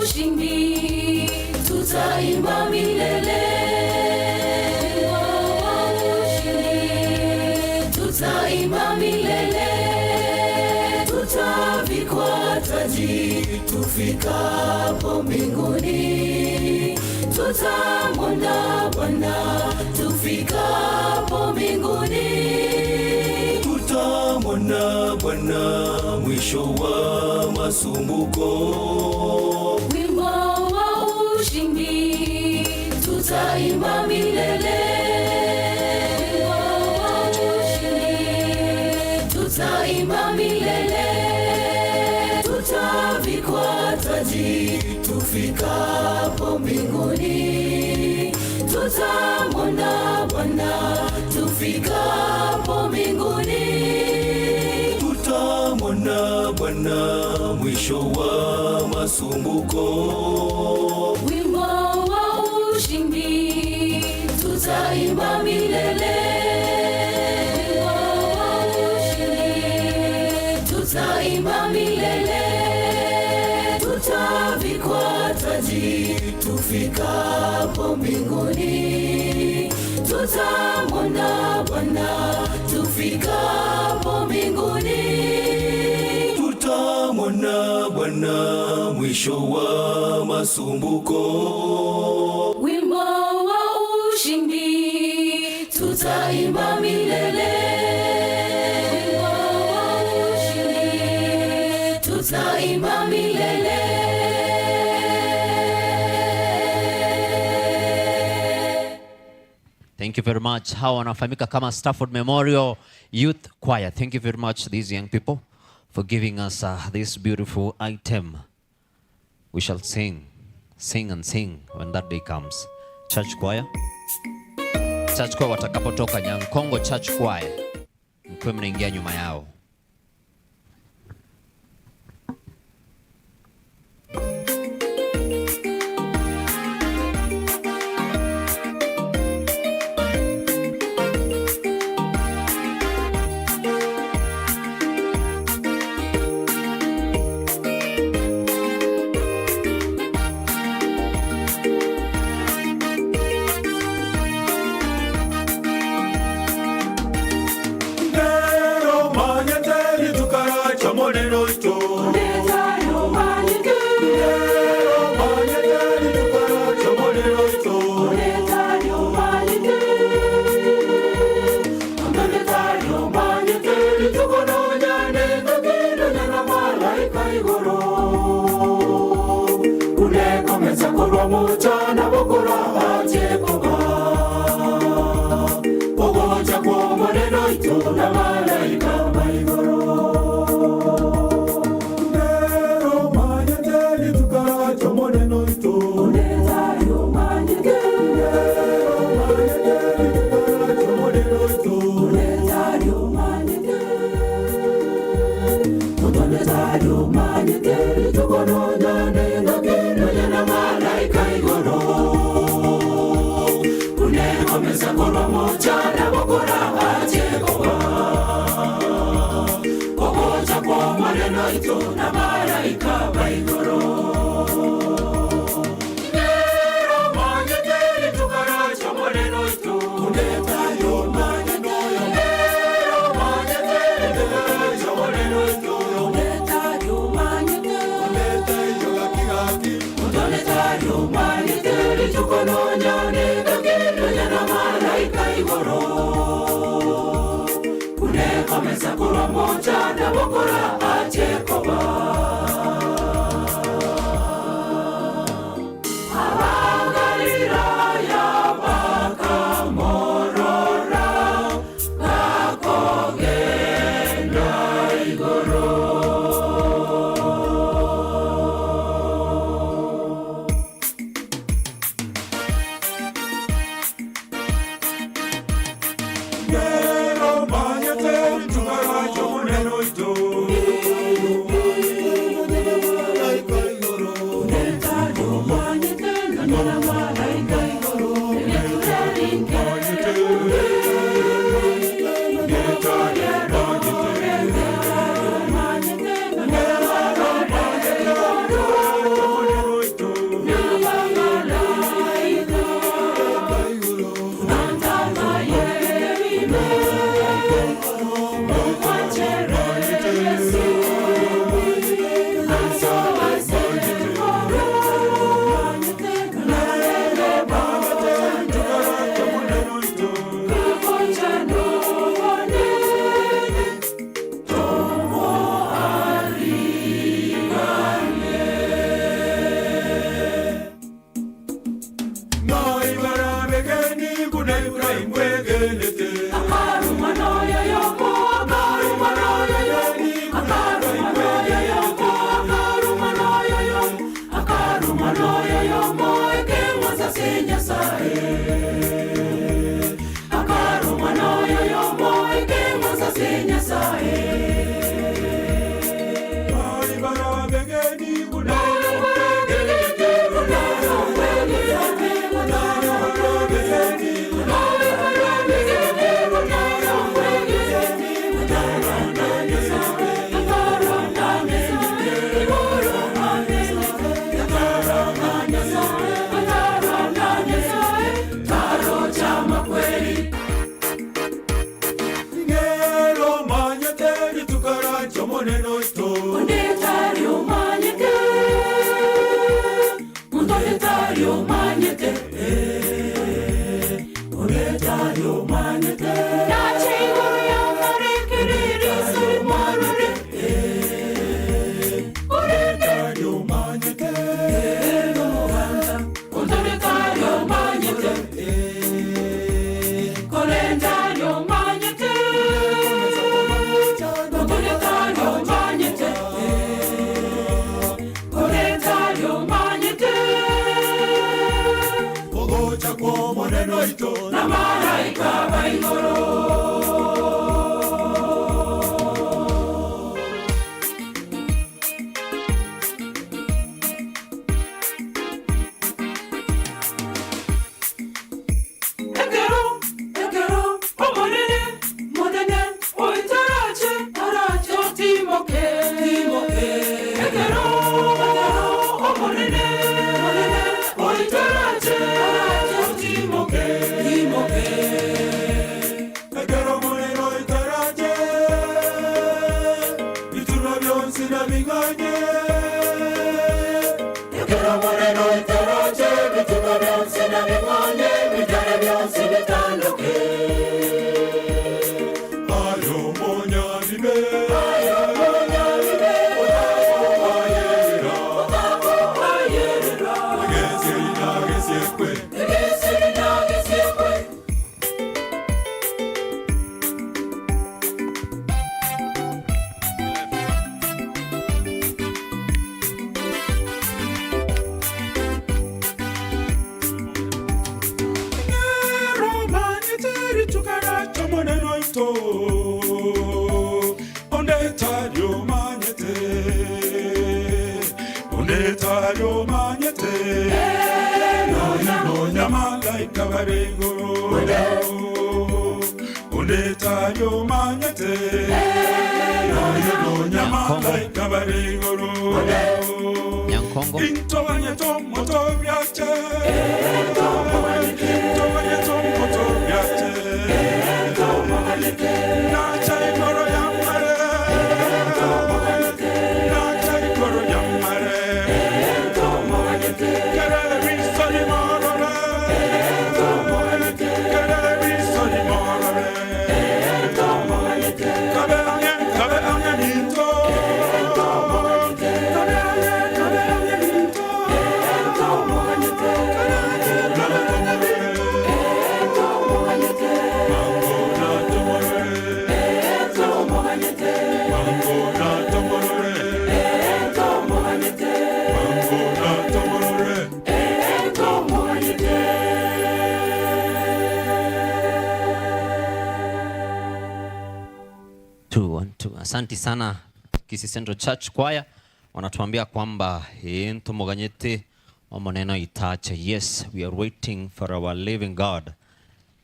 ushindi, tutaimba milele. Tutaimba milele, tutavikwa taji tufikapo mbinguni. Tutamwona Bwana tufikapo mbinguni. Tutamwona Bwana mwisho wa masumbuko. Wimbo wa ushindi tutaimba milele. Tutaimba milele, tutavikwa taji tufikapo mbinguni. Tutamwona Bwana tufikapo mbinguni. Tutamwona Bwana mwisho wa masumbuko. Wimbo wa ushindi tutaimba milele. Tutaimba milele, tutavikwa taji tufikapo mbinguni. Tutamwona Bwana tufikapo mbinguni. Tutamwona Bwana mwisho wa masumbuko. Wimbo wa ushindi tutaimba milele. Tutaimba milele. Thank you very much. Hawa wanafahamika kama Stafford Memorial Youth Choir. Thank you very much, these young people, for giving us this beautiful item. We shall sing and sing when that day comes. Church choir. Church choir watakapotoka Nyankongo Church Choir, mkwe mnaingia nyuma yao. Tukaracho moneno ito. mureno itoroje bituba byose nabibonye bijyana byose bitanduke ayo monyabibe Ondetario magnete Nonya malaika barengoro Ondetario magnete Nonya malaika barengoro Nyankongo Intowanye tomoto byache Intowanye tomoto byache Nachai koro yamare Nachai koro yamare Karari soni morore Karari soni morore Kabe anya nito Kabe anya nito Asante sana Kisii Central Church Choir wanatuambia kwamba ntumuganyete omoneno itache. Yes, we are waiting for our living God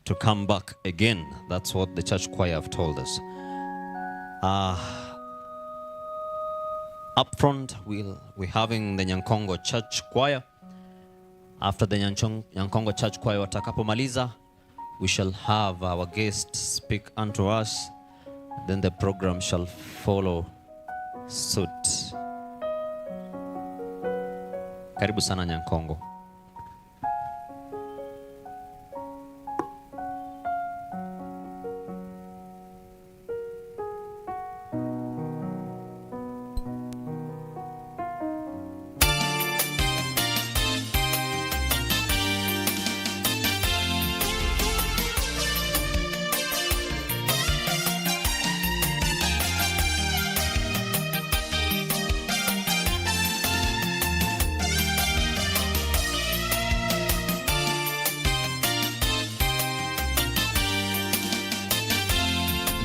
to come back again. That's what the church choir have told us. Up front we're having the Nyankongo Church Choir. After the Nyankongo Church Choir watakapomaliza, we shall have our guests speak unto us. Then the program shall follow suit. Karibu sana Nyankongo.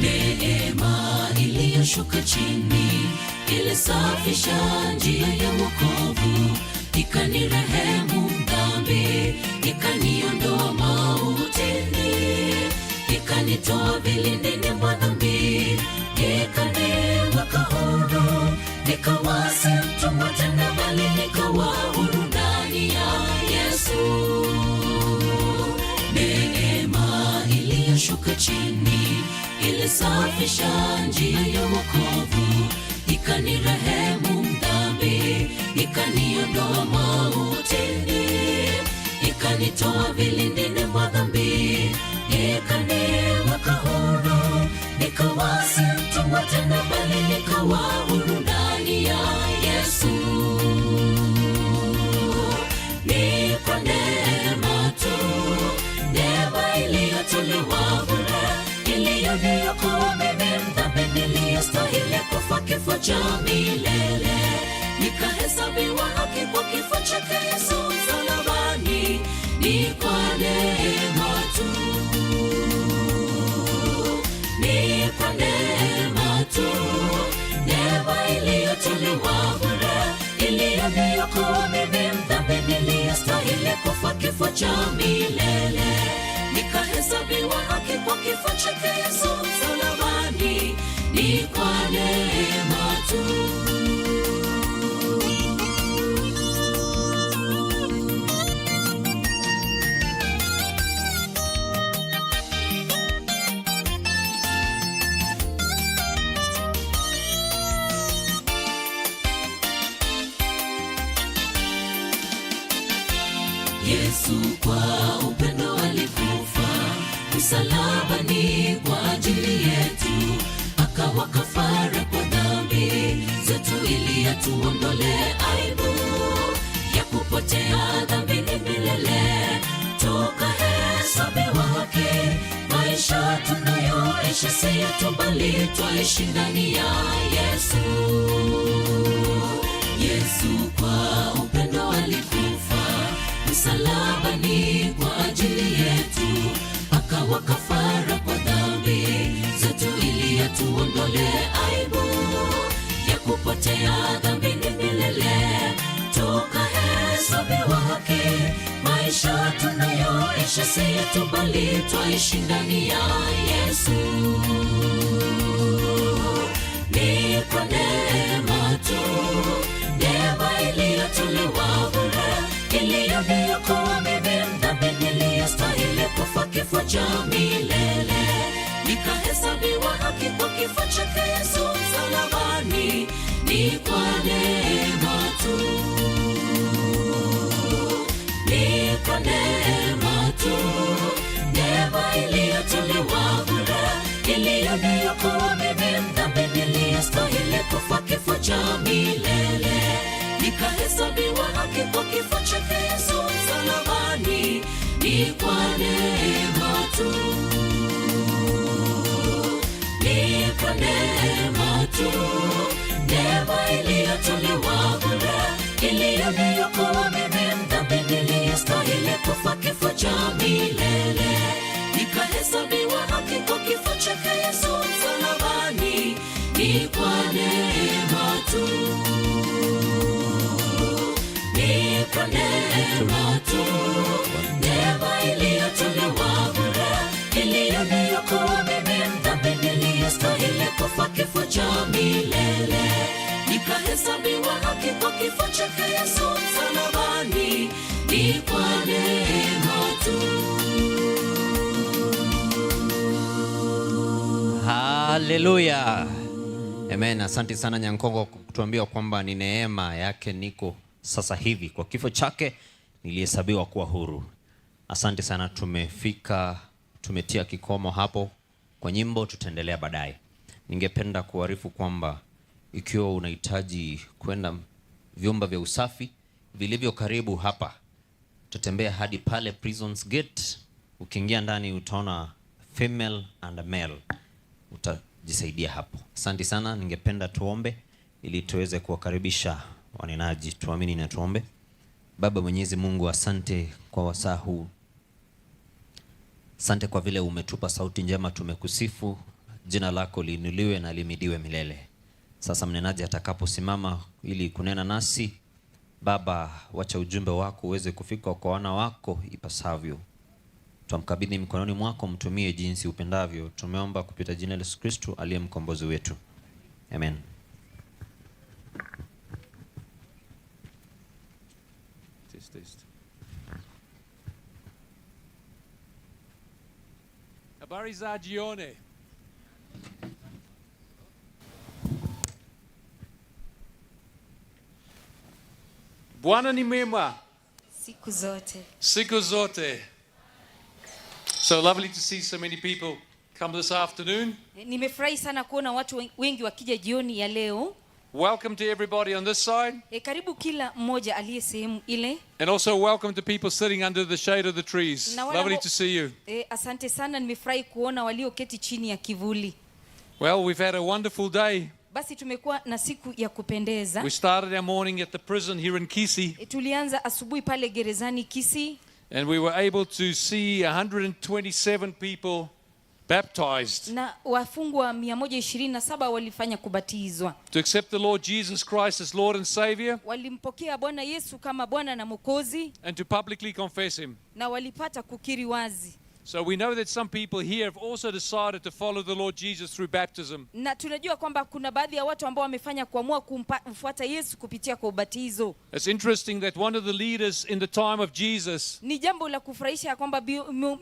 Neema iliyoshuka chini ilisafisha njia ya wokovu, ikanirehemu dhambi, ikaniondoa mautini, ikanitoa vilindini mwa dhambi, ikaniweka huru, nikawa si mtumwa tena bali nikawa huru ndani ya Yesu. Neema iliyoshuka chini ilisafisha njia ya wokovu, ikanirehemu dhambi, ikaniondoa mautini, ikanitoa vilindini mwa dhambi, ikaniweka huru, nikawa si mtumwa tena bali nikawa huru ndani ya Yesu. Ni kwa neema tu, neema iliyotolewa bure, iliyoniokoa mimi mdhambi niliyestahili kufa kifo cha milele, nikahesabiwa haki kwa kifo chake Yesu msalabani. Ni kwa neema tu, ni kwa neema tu, neema iliyotolewa bure, iliyoniokoa mimi mdhambi niliyestahili kufa kifo cha milele, nikahesabiwa haki kwa kifo chake Yesu msalabani. Ni kwa neema tu. Yesu kwa upendo alikufa msalabani kwa ajili yetu, akawa kafara kwa dhambi zetu ili atuondole aibu ya kupotea dhambini milele. Tukahesabiwa haki, maisha tunayoishi si yetu bali twaishi ndani ya Yesu. Yesu kwa upendo alikufa msalabani kwa ajili yetu, akawa kafara kwa dhambi zetu ili atuondole aibu ya kupotea dhambini milele. Tukahesabiwa haki, maisha tunayoishi si yetu bali twaishi ndani ya Yesu. Ni kwa neema tu, neema iliyotolewa bure, iliyoniokoa mimi mdhambi niliyestahili kufa kifo cha milele. Nikahesabiwa haki kwa kifo chake Yesu msalabani. Ni kwa neema tu, ni kwa neema tu, neema iliyotolewa bure, iliyoniokoa mimi mdhambi niliyestahili kufa kifo cha milele. Nikahesabiwa haki kwa kifo chake Yesu msalabani. Ni kwa neema tu, ni kwa neema tu, neema iliyotolewa bure, iliyoniokoa mimi mdhambi niliyestahili kufa kifo cha milele. Nikahesabiwa haki kwa kifo chake Yesu msalabani. Ni kwa neema tu, ni kwa neema tu, neema iliyotolewa bure, iliyoniokoa mimi mdhambi niliyestahili kufa kifo cha milele. Nikahesabiwa haki kwa kifo chake Yesu msalabani. Ni kwa neema tu. Haleluya. Amen. Asante sana Nyankongo kutuambia kwamba ni neema yake niko sasa hivi, kwa kifo chake nilihesabiwa kuwa huru. Asante sana, tumetia kikomo hapo kwa nyimbo, tutaendelea baadaye. Ningependa kuarifu kwamba ikiwa unahitaji kwenda vyumba vya usafi vilivyo karibu hapa, tutembea hadi pale Prisons Gate. Ukiingia ndani utaona female and male, utajisaidia hapo. Asante sana. Ningependa tuombe ili tuweze kuwakaribisha wanenaji. Tuamini na tuombe. Baba Mwenyezi Mungu, asante kwa wasaa huu. Asante kwa vile umetupa sauti njema, tumekusifu. Jina lako liinuliwe na limidiwe milele. Sasa mnenaji atakaposimama ili kunena nasi, Baba, wacha ujumbe wako uweze kufika kwa wana wako ipasavyo. Tumkabidhi mikononi mwako, mtumie jinsi upendavyo. Tumeomba kupita jina la Yesu Kristo aliye mkombozi wetu. Amen. Habari za jioni. Bwana ni mwema siku zote. siku zote. So lovely to see so many people come this afternoon. Nimefurahi sana kuona watu wengi wakija jioni ya leo. Welcome to everybody on this side. Karibu kila mmoja aliye sehemu ile. And also welcome to people sitting under the shade of the trees. Lovely to see you. Asante sana, nimefurahi kuona walioketi chini ya kivuli. Well, we've had a wonderful day. Basi tumekuwa na siku ya kupendeza. We started our morning at the prison here in Kisii. Tulianza asubuhi pale gerezani Kisii. And we were able to see 127 people baptized. Na wafungwa 127 walifanya kubatizwa. To accept the Lord Jesus Christ as Lord and Savior. Walimpokea Bwana Yesu kama Bwana na Mwokozi. And to publicly confess him. Na walipata kukiri wazi. So we know that some people here have also decided to follow the Lord Jesus through baptism. Na tunajua kwamba kuna baadhi ya watu ambao wamefanya kuamua kumfuata Yesu kupitia kwa ubatizo. It's interesting that one of the leaders in the time of Jesus, ni jambo la kufurahisha kwamba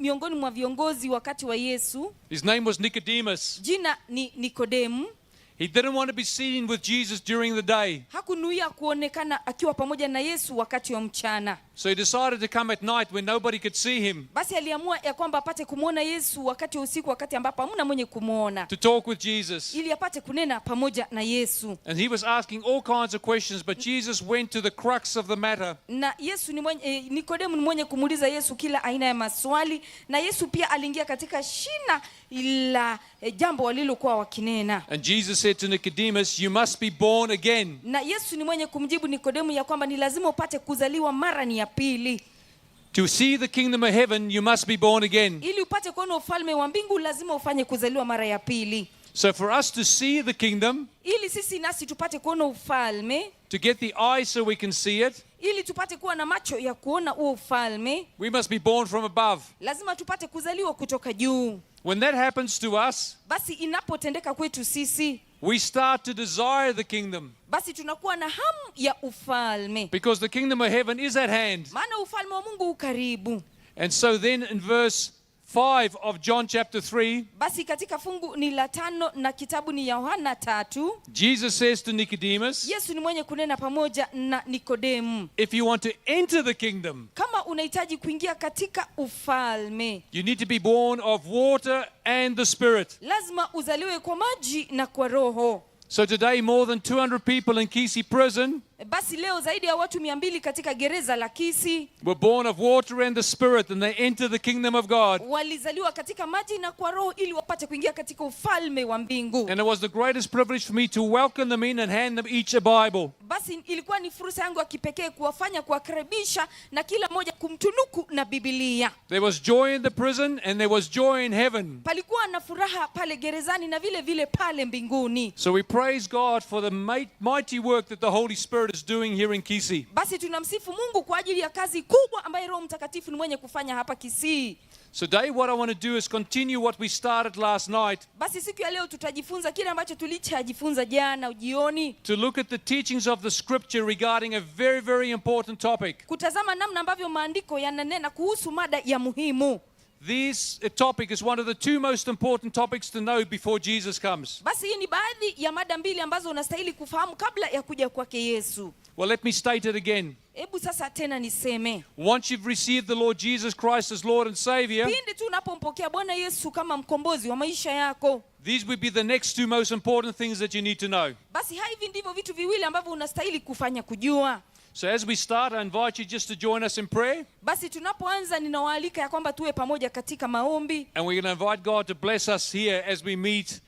miongoni mwa viongozi wakati wa Yesu, his name was Nicodemus. Jina ni Nikodemu. He didn't want to be seen with Jesus during the day. Hakunuia kuonekana akiwa pamoja na Yesu wakati wa mchana. So he decided to come at night when nobody could see him Basi aliamua ya kwamba apate kumuona Yesu wakati wa usiku, wakati ambapo hamna mwenye kumuona, to talk with Jesus. ili apate kunena pamoja na Yesu. And he was asking all kinds of questions, but Jesus went to the crux of the matter. Na Yesu ni mwenye, Nikodemu ni mwenye kumuuliza Yesu kila aina ya maswali, na Yesu pia aliingia katika shina la jambo walilokuwa wakinena. And Jesus said to Nicodemus, you must be born again. Na Yesu ni mwenye kumjibu Nikodemu ya kwamba ni lazima upate kuzaliwa mara ni ya pili. To see the kingdom of heaven, you must be born again. Ili upate kuona ufalme wa mbingu lazima ufanye kuzaliwa mara ya pili. So for us to see the kingdom, Ili sisi nasi tupate kuona ufalme, to get the eye so we can see it, ili tupate kuwa na macho ya kuona huo ufalme, we must be born from above. lazima tupate kuzaliwa kutoka juu. When that happens to us, Basi inapotendeka kwetu sisi, we start to desire the kingdom, basi tunakuwa na hamu ya ufalme, because the kingdom of heaven is at hand. maana ufalme wa Mungu ukaribu. And so then in verse 5 of John chapter 3, Basi katika fungu ni la 5 na kitabu ni Yohana 3, Jesus says to Nicodemus, Yesu ni mwenye kunena pamoja na Nikodemu, if you want to enter the kingdom, kama unahitaji kuingia katika ufalme, you need to be born of water and the Spirit. lazima uzaliwe kwa maji na kwa roho. So today, more than 200 people in Kisii prison Basi leo zaidi ya watu 200 katika gereza la Kisii were born of water and the Spirit, and they enter the kingdom of God. walizaliwa katika maji na kwa roho, ili wapate kuingia katika ufalme wa mbingu. And it was the greatest privilege for me to welcome them in and hand them each a Bible. Basi ilikuwa ni fursa yangu ya kipekee kuwakaribisha na kila mmoja kumtunuku na Biblia. There was joy in the prison and there was joy in heaven. Palikuwa na furaha pale gerezani na vile vile pale mbinguni. So we praise God for the mighty work that the Holy Spirit is doing here in Kisii. Basi tunamsifu Mungu kwa ajili ya kazi kubwa ambayo Roho Mtakatifu ni mwenye kufanya hapa Kisii. So today what I want to do is continue what we started last night, Basi siku ya leo tutajifunza kile ambacho tulichojifunza jana jioni, to look at the teachings of the scripture regarding a very, very important topic. kutazama namna ambavyo maandiko yananena kuhusu mada ya muhimu. This topic is one of the two most important topics to know before Jesus comes. Basi hii ni baadhi ya mada mbili ambazo unastahili kufahamu kabla ya kuja kwake Yesu. Well, let me state it again. Hebu sasa tena niseme, Once you've received the Lord Jesus Christ as Lord and Savior, pindi tu unapompokea Bwana Yesu kama mkombozi wa maisha yako, these would be the next two most important things that you need to know. basi hivi ndivyo vitu viwili ambavyo unastahili kufanya kujua. So as we start, I invite you just to join us in prayer, Basi tunapoanza ninawaalika ya kwamba tuwe pamoja katika maombi, and we're going to invite God to bless us here as we meet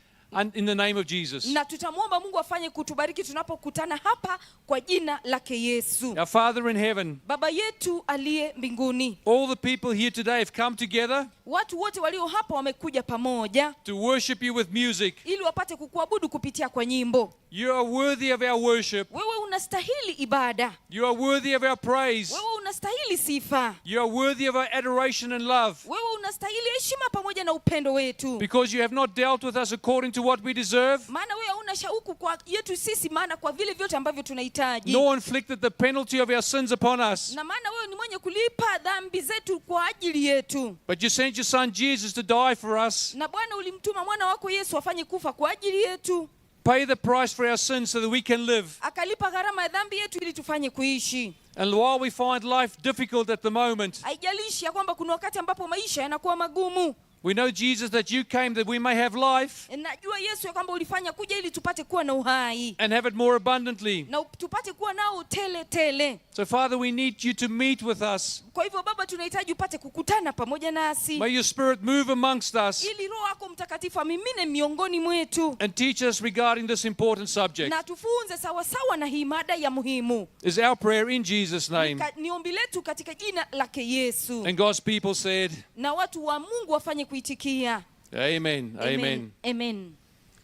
in the name of Jesus. na tutamwomba Mungu afanye kutubariki tunapokutana hapa kwa jina lake Yesu. Our Father in heaven, Baba yetu aliye mbinguni, all the people here today have come together watu wote walio hapa wamekuja pamoja to worship you with music. ili wapate kukuabudu kupitia kwa nyimbo. You are worthy of our worship. Wewe unastahili ibada, You are worthy of our praise. wewe unastahili sifa, You are worthy of our adoration and love, wewe unastahili heshima pamoja na upendo wetu, because you have not dealt with us according to what we deserve, maana wewe hauna shauku kwa yetu sisi, maana kwa vile vyote ambavyo tunahitaji, nor inflicted the penalty of our sins upon us. na maana wewe ni mwenye kulipa dhambi zetu kwa ajili yetu. But you sent your son Jesus to die for us, Na Bwana ulimtuma mwana wako Yesu afanye kufa kwa ajili yetu, pay the price for our sins so that we can live. akalipa gharama ya dhambi yetu ili tufanye kuishi. And while we find life difficult at the moment, Haijalishi ya kwamba kuna wakati ambapo maisha yanakuwa magumu, we know, Jesus, that you came that we may have life najua Yesu ya kwamba ulifanya kuja ili tupate kuwa na uhai and have it more abundantly. na tupate kuwa nao tele tele. So, Father, we need you to meet with us. Kwa hivyo Baba, tunahitaji upate kukutana pamoja nasi, May your Spirit move amongst us ili Roho yako Mtakatifu amimine miongoni mwetu and teach us regarding this important subject. na tufunze sawasawa na hii mada ya muhimu. Is our prayer in Jesus' name. Ni ombi letu katika jina lake Yesu, And God's people said, na watu wa Mungu wafanye kuitikia Amen. Amen. Amen.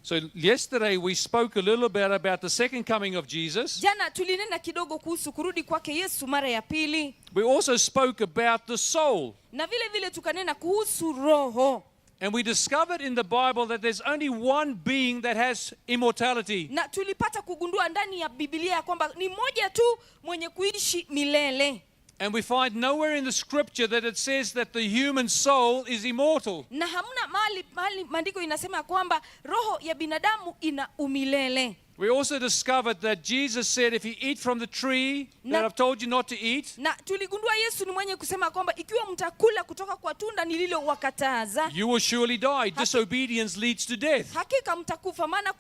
So yesterday we spoke a little bit about the second coming of Jesus. Jana tulinena kidogo kuhusu kurudi kwake Yesu mara ya pili, We also spoke about the soul. na vile vile tukanena kuhusu roho, And we discovered in the Bible that there's only one being that has immortality. na tulipata kugundua ndani ya Biblia ya kwamba ni mmoja tu mwenye kuishi milele. And we find nowhere in the scripture that it says that the human soul is immortal. na hamna mahali maandiko inasema kwamba roho ya binadamu ina umilele. We also discovered that Jesus said if you eat from the tree that I've told you not to eat, Na tuligundua Yesu ni mwenye kusema kwamba ikiwa mtakula kutoka kwa tunda nililowakataza, you will surely die. Disobedience leads to death. hakika mtakufa, maana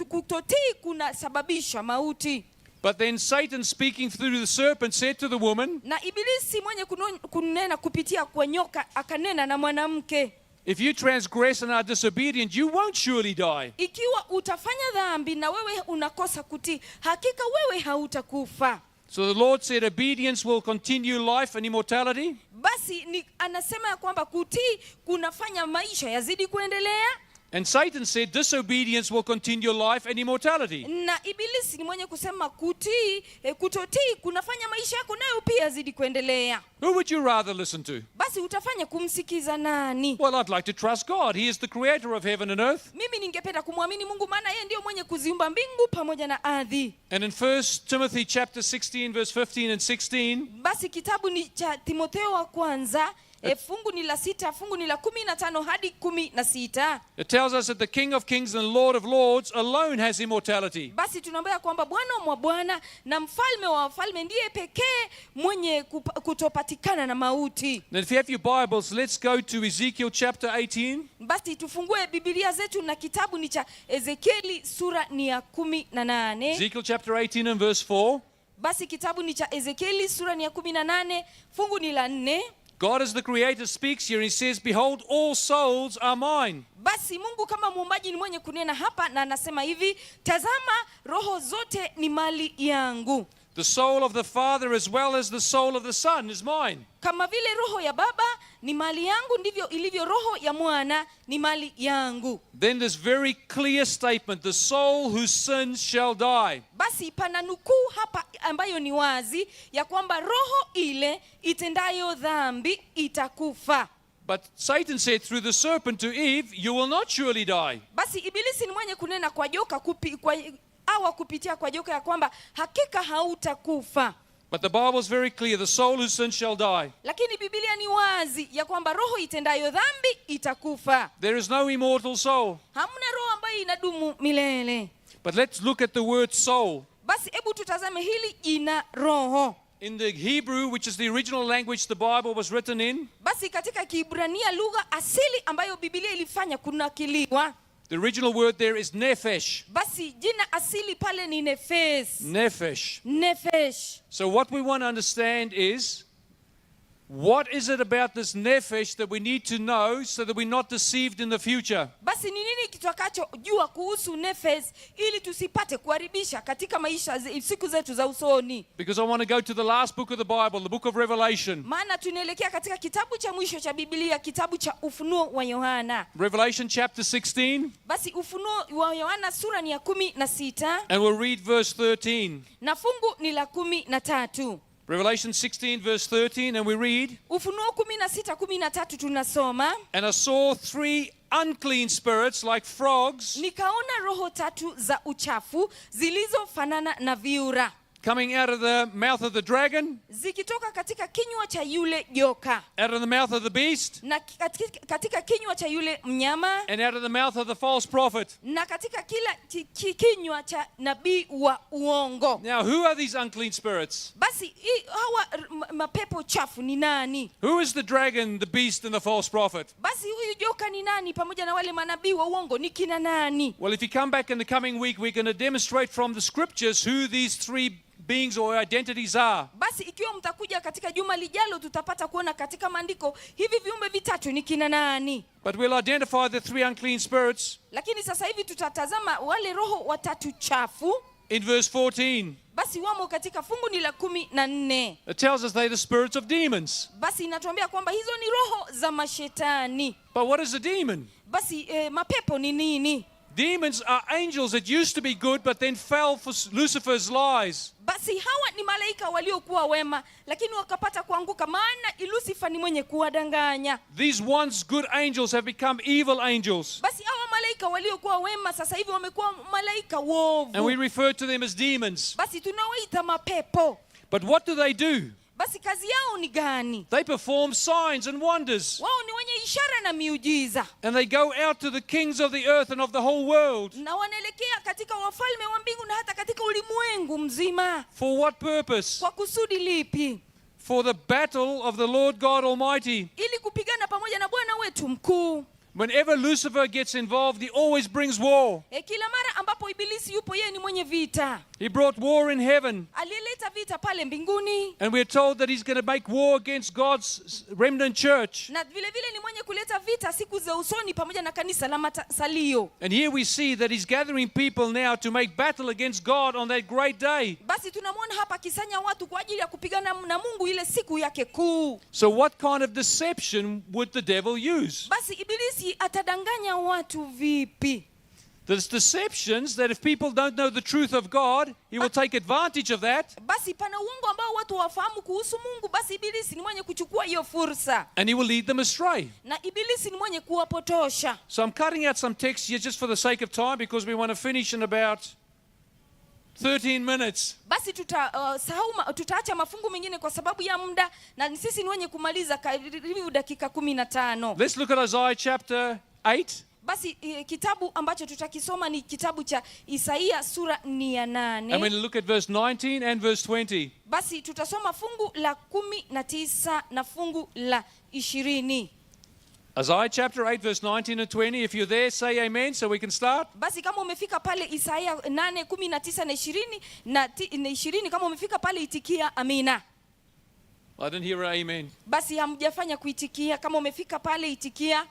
kutotii kunasababisha mauti. But then Satan, speaking through the serpent, said to the woman, Na ibilisi mwenye kunena kupitia kwa nyoka akanena na mwanamke, if you transgress and are disobedient, you won't surely die. ikiwa utafanya dhambi na wewe unakosa kutii, hakika wewe hautakufa. So the Lord said obedience will continue life and immortality. Basi anasema ya kwamba kutii kunafanya maisha yazidi kuendelea, And Satan said disobedience will continue life and immortality. na ibilisi ni mwenye kusema kutotii kunafanya maisha yako nayo pia yazidi kuendelea. Who would you rather listen to? Basi utafanya kumsikiza nani? Well, I'd like to trust God. He is the creator of heaven and earth. Mimi ningependa kumwamini Mungu, maana yeye ndiyo mwenye kuziumba mbingu pamoja na ardhi. And in 1 Timothy chapter 16 verse 15 and 16, Basi kitabu ni cha Timotheo wa kwanza, fungu ni la 6, fungu ni la 15 hadi 16. it tells us that the King of Kings and Lord of Lords alone has immortality. Basi tunaambia kwamba Bwana wa mabwana na mfalme wa wafalme ndiye pekee mwenye kutopatikana na mauti. And if you have your Bibles, let's go to Ezekiel chapter 18. Basi tufungue Biblia zetu na kitabu ni cha Ezekieli sura ni ya 18. Ezekiel chapter 18 and verse 4. Basi kitabu ni cha Ezekieli sura ni ya 18, fungu ni la 4. God as the creator speaks here and he says, behold, all souls are mine. Basi Mungu kama muumbaji ni mwenye kunena hapa na anasema hivi, tazama roho zote ni mali yangu. The soul of the Father as well as the soul of the Son is mine. Kama vile roho ya baba ni mali yangu, ndivyo ilivyo roho ya mwana ni mali yangu. Then this very clear statement, the soul whose sins shall die. Basi pana nukuu hapa ambayo ni wazi ya kwamba roho ile itendayo dhambi itakufa. But Satan said through the serpent to Eve, you will not surely die. Basi ibilisi ni mwenye kunena kwa joka kupitia kwa joka ya kwamba hakika hautakufa. But the Bible is very clear, the soul whose sins shall die. Lakini Biblia ni wazi ya kwamba roho itendayo dhambi itakufa. There is no immortal soul. Hamna roho ambayo inadumu milele. But let's look at the word soul. Basi hebu tutazame hili jina roho. In the Hebrew, which is the original language the Bible was written in, Basi katika Kiebrania, lugha asili ambayo Biblia ilifanya kunakiliwa, the original word there is nephesh. basi jina asili pale ni nefes. Nephesh. Nefesh. So what we want to understand is, what is it about this nephesh that we need to know so that we're not deceived in the future? Basi ni nini kitakachojua kuhusu nefes ili tusipate kuharibisha katika maisha siku zetu za usoni? Because I want to go to the last book of the Bible, the book of Revelation. Maana tunaelekea katika kitabu cha mwisho cha Biblia, kitabu cha Ufunuo wa Yohana. Revelation chapter 16, Basi Ufunuo wa Yohana sura ni ya 16 and we'll read verse 13. na fungu ni la 13. Revelation 16 verse 13, and we read, Ufunuo 16:13 tunasoma, and I saw 3 unclean spirits like frogs nikaona roho 3 za uchafu zilizofanana na viura coming out of the mouth of the dragon, zikitoka katika kinywa cha yule joka out of the mouth of the beast, na katika kinywa cha yule mnyama and out of the mouth of the false prophet. na katika kila kinywa cha nabii wa uongo. Now, who are these unclean spirits? Basi hawa mapepo chafu ni nani? Who is the dragon, the beast, and the false prophet? Basi huyu joka ni nani pamoja na wale manabii wa uongo ni kina nani? Well, if you come back in the coming week, we're going to demonstrate from the scriptures who these 3 beings or identities are. Basi ikiwa mtakuja katika juma lijalo, tutapata kuona katika maandiko hivi viumbe vitatu ni kina nani. But we'll identify the 3 unclean spirits Lakini sasa hivi tutatazama wale roho watatu chafu. in verse 14. Basi wamo katika fungu ni la 14. It tells us they're the spirits of demons. Basi inatuambia kwamba hizo ni roho za mashetani. But what is a demon? Basi mapepo ni nini? Demons are angels that used to be good but then fell for Lucifer's lies. Basi hawa ni malaika waliokuwa wema lakini wakapata kuanguka, maana Lucifer ni mwenye kuwadanganya. These once good angels have become evil angels. Basi hawa malaika waliokuwa wema sasa hivi wamekuwa malaika And we wovu. refer to them as demons. Basi tunawaita mapepo. But what do they do? Basi kazi yao ni gani? They perform signs and wonders. Wao ni wenye ishara na miujiza, And they go out to the kings of the earth and of the whole world. na wanaelekea katika wafalme wa mbingu na hata katika ulimwengu mzima. For what purpose? Kwa kusudi lipi? For the battle of the Lord God Almighty. Ili kupigana pamoja na Bwana wetu mkuu. Whenever Lucifer gets involved, he always brings war. Kila mara ambapo ibilisi yupo, yeye ni mwenye vita. He brought war in heaven. Alileta vita pale mbinguni. And we're told that he's going to make war against God's remnant church. Na vile vile ni mwenye kuleta vita siku za usoni pamoja na kanisa la masalio. And here we see that he's gathering people now to make battle against God on that great day. Basi tunamwona hapa akisanya watu kwa ajili ya kupigana na Mungu ile siku yake kuu. So what kind of deception would the devil use? Basi ibilisi atadanganya watu vipi? There's deceptions that if people don't know the truth of God, he will take advantage of that. Basi pana uongo ambao watu wafahamu kuhusu Mungu, basi ibilisi ni mwenye kuchukua hiyo fursa. And he will lead them astray. Na ibilisi ni mwenye kuwapotosha. So I'm cutting out some text here just for the sake of time because we want to finish in about 13 minutes. Basi tutaacha mafungu mengine kwa sababu ya muda, na sisi ni wenye kumaliza karibu dakika 15. Let's look at Isaiah chapter 8. Basi kitabu ambacho tutakisoma ni kitabu cha Isaia sura ni ya 8. And we'll look at verse 19 and verse 20. Basi tutasoma fungu la 19 na fungu la 20. Isaiah chapter 8 verse 19 and 20. If you're there, say amen so we can start. Basi kama umefika pale Isaia 8, 19 na 20 na 20, kama umefika pale itikia amina. I didn't hear an amen. Basi hamjafanya kuitikia. Kama umefika pale itikia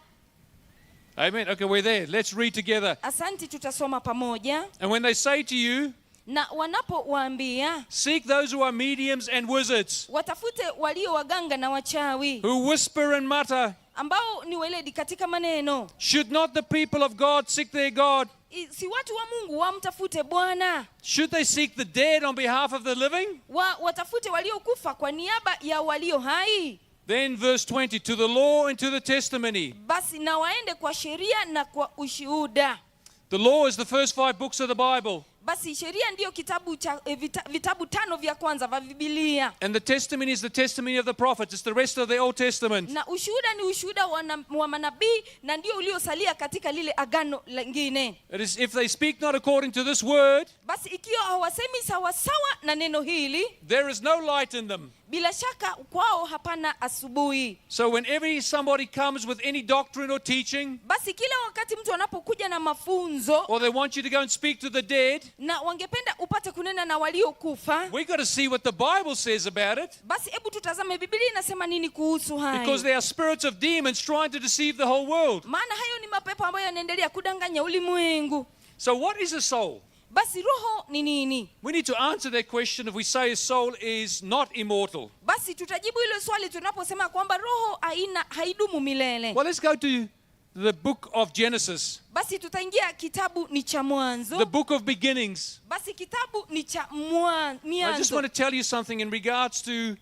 Amen. Okay, we're there. Let's read together. Asante, tutasoma pamoja. And when they say to you, Na wanapowaambia, seek those who are mediums and wizards, watafute walio waganga na wachawi, who whisper and mutter, ambao ni weledi katika maneno, should not the people of God seek their God? si watu wa Mungu wamtafute Bwana? Should they seek the dead on behalf of the living? Watafute waliokufa kwa niaba ya walio hai? Then verse 20, to the law and to the testimony. Basi na waende kwa sheria na kwa ushuhuda. The law is the first 5 books of the Bible. Basi sheria ndiyo kitabu cha vitabu 5 vya kwanza vya Biblia. And the testimony is the testimony of the prophets. It's the rest of the Old Testament. Na ushuhuda ni ushuhuda wa manabii, na ndio uliosalia katika lile agano lingine. It is if they speak not according to this word, Basi ikiwa hawasemi sawa sawa na neno hili, there is no light in them. bila shaka kwao hapana asubuhi. So whenever somebody comes with any doctrine or teaching, Basi kila wakati mtu anapokuja na mafunzo, or they want you to go and speak to the dead, na wangependa upate kunena na waliokufa, we got to see what the Bible says about it. basi hebu tutazame Biblia inasema nini kuhusu hayo. Because there are spirits of demons trying to deceive the whole world. Maana hayo ni mapepo ambayo yanaendelea kudanganya ulimwengu. So what is a soul? Basi roho ni nini? We need to answer that question if we say a soul is not immortal. Basi tutajibu hilo swali tunaposema kwamba roho haidumu milele. Well, let's go to the book of Genesis, Basi tutaingia kitabu ni cha Mwanzo. the book of beginnings. Basi kitabu ni cha I just want to tell you something in regards to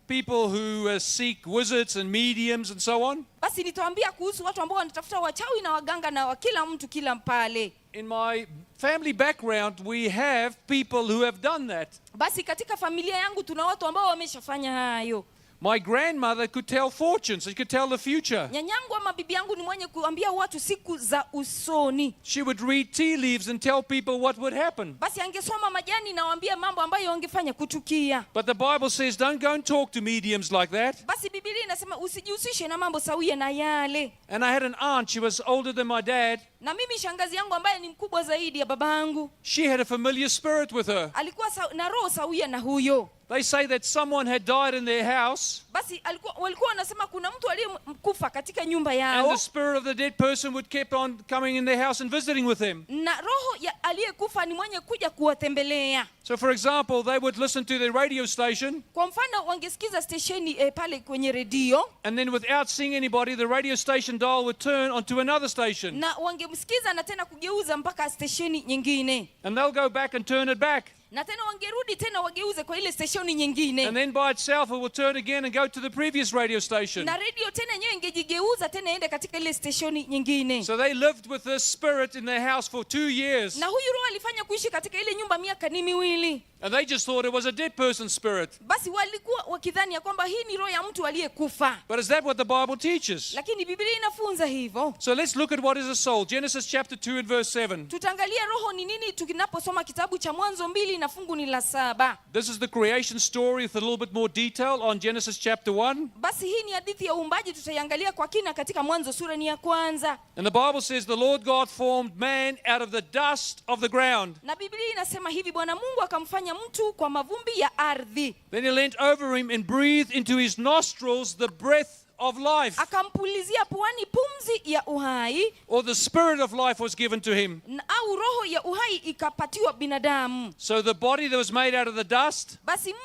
people who seek wizards and mediums and so on. Basi nitawaambia kuhusu watu ambao wanatafuta wachawi na waganga na kila mtu kila pale. In my family background, we have people who have done that. Basi katika familia yangu tuna watu ambao wameshafanya hayo. My grandmother could tell fortunes. She could tell the future. Nyanyangu ama bibi yangu ni mwenye kuambia watu siku za usoni. She would read tea leaves and tell people what would happen. Basi angesoma majani na waambia mambo ambayo wangefanya kutukia. But the Bible says don't go and talk to mediums like that. Basi Biblia inasema usijihusishe na mambo sawia na yale. And I had an aunt, she was older than my dad. Na mimi shangazi yangu ambaye ni mkubwa zaidi ya babangu, She had a familiar spirit with her. alikuwa na roho sawia na huyo. They say that someone had died in their house, Basi walikuwa wanasema kuna mtu aliyekufa katika nyumba and yao, the spirit of the dead person would keep on coming in their house and visiting with them. na roho ya aliyekufa ni mwenye kuja kuwatembelea. So for example, they would listen to their radio station, Kwa mfano wangesikiza stesheni pale kwenye redio, and then without seeing anybody, the radio station dial would turn onto another station. na wangemsikiza na tena kugeuza mpaka stesheni nyingine, And they'll go back and turn it back. na tena wangerudi tena wageuze kwa ile stesheni nyingine, And then by itself, it will turn again and go to the previous radio station. na redio tena yenyewe ingejigeuza tena ende katika ile stesheni nyingine. So they lived with this spirit in their house for 2 years. Na huyu roho alifanya kuishi katika ile nyumba miaka ni miwili. And they just thought it was a dead person's spirit. basi walikuwa wakidhani ya kwamba hii ni roho ya mtu aliyekufa, But is that what the Bible teaches? lakini Biblia inafunza hivyo. So let's look at what is a soul. Genesis chapter 2 and verse 7. Tutaangalia roho ni nini tunaposoma kitabu cha Mwanzo 2 na fungu ni la 7. This is the creation story with a little bit more detail on Genesis chapter 1. Basi hii ni hadithi ya uumbaji, tutaiangalia kwa kina katika Mwanzo sura ni ya kwanza. And the Bible says the Lord God formed man out of the dust of the ground. Na Biblia inasema hivi, Bwana Mungu akamfanya mtu kwa mavumbi ya ardhi, Then he leant over him and breathed into his nostrils the breath of life. akampulizia puani pumzi ya uhai, Or the spirit of life was given to him. au roho ya uhai ikapatiwa binadamu. So the body that was made out of the dust Basi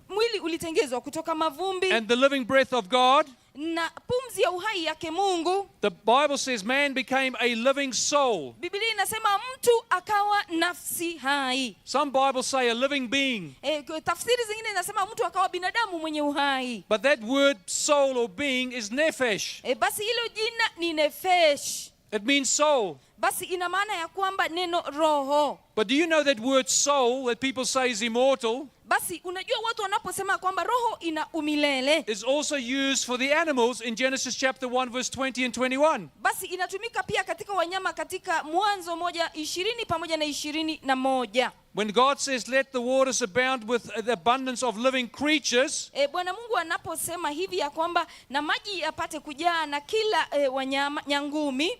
mwili ulitengezwa kutoka mavumbi and the living breath of God, na pumzi ya uhai yake Mungu. the Bible says man became a living soul. Biblia inasema mtu akawa nafsi hai. Some Bibles say a living being. Tafsiri zingine inasema mtu akawa binadamu mwenye uhai. But that word soul or being is nephesh. Basi hilo jina ni nefesh. It means soul. Basi ina maana ya kwamba neno roho. But do you know that word soul that people say is immortal Basi unajua watu wanaposema kwamba roho ina umilele, is also used for the animals in Genesis chapter 1 verse 20 and 21. basi inatumika pia katika wanyama katika Mwanzo 1:20 pamoja na 21. When God says let the waters abound with the abundance of living creatures, Bwana Mungu anaposema hivi ya kwamba na maji yapate kujaa na kila wanyama nyangumi,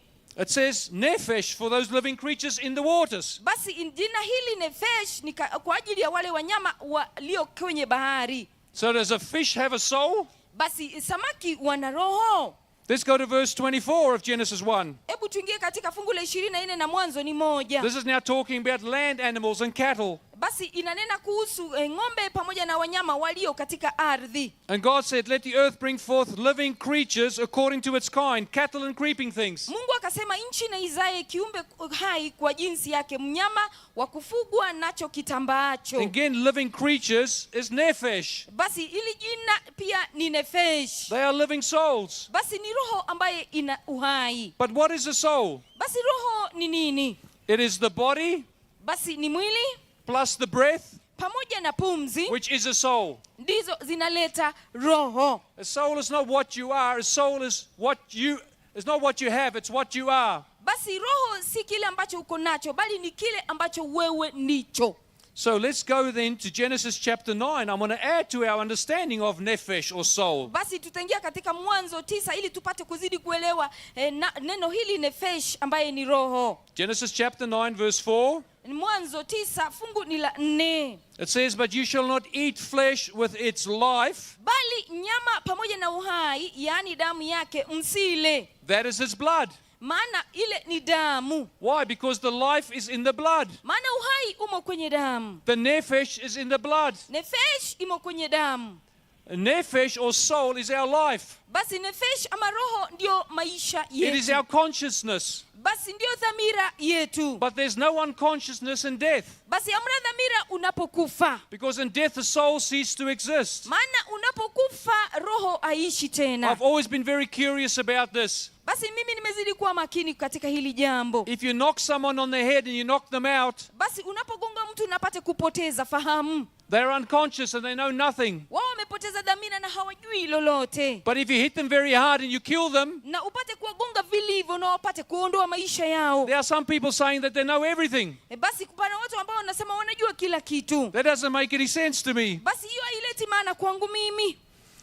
it says nephesh for those living creatures in the waters. basi jina hili nefesh ni kwa ajili ya wale wanyama walio kwenye bahari. So does a fish have a soul? Basi samaki wana roho. Let's go to verse 24 of Genesis 1. Hebu tuingie katika fungu la 24 na Mwanzo ni 1. This is now talking about land animals and cattle. Basi inanena kuhusu ng'ombe pamoja na wanyama walio katika ardhi. And God said, let the earth bring forth living creatures according to its kind, cattle and creeping things. Mungu akasema nchi na izae kiumbe hai kwa jinsi yake, mnyama wa kufugwa nacho kitambaacho. Again, living creatures is nephesh. Basi ili jina pia ni nefesh. They are living souls. Basi ni roho ambaye ina uhai. But what is a soul? Basi roho ni nini? It is the body Basi ni mwili plus the breath, pamoja na pumzi, which is a soul. ndizo zinaleta roho. A soul is not what you are. A soul is not what you have, it's what you are. Basi roho si kile ambacho uko nacho, bali ni kile ambacho wewe ndicho. So let's go then to Genesis chapter 9. I'm going to add to our understanding of nephesh or soul. Basi tutaingia katika Mwanzo 9 ili tupate kuzidi kuelewa neno hili nefesh ambaye ni roho. Genesis chapter 9 verse 4. Mwanzo 9 fungu ni la 4. It says, but you shall not eat flesh with its life, Bali nyama pamoja na uhai, yaani damu yake msile, that is its blood. maana ile ni damu. Why? Because the life is in the blood. Maana uhai umo kwenye damu. The nephesh is in the blood. Nefesh imo kwenye damu. Nephesh or soul is our life. Basi nefesh ama roho ndio maisha It is our yetu. consciousness. Basi ndio dhamira yetu. But there's no unconsciousness in death. Basi hamna dhamira unapokufa. Because in death the soul ceases to exist. Maana unapokufa roho haishi tena. I've always been very curious about this. Basi mimi nimezidi kuwa makini katika hili jambo. If you knock someone on the head and you knock them out, Basi unapogonga mtu unapate kupoteza fahamu. they're unconscious and they know nothing. Wao wamepoteza dhamira na hawajui lolote. But if you hit them very hard and you kill them, Na upate kuwagonga vilivyo na wapate kuondoa maisha yao. there are some people saying that they know everything. Basi kuna watu ambao wanasema wanajua kila kitu. That doesn't make any sense to me. Basi hiyo haileti maana kwangu mimi.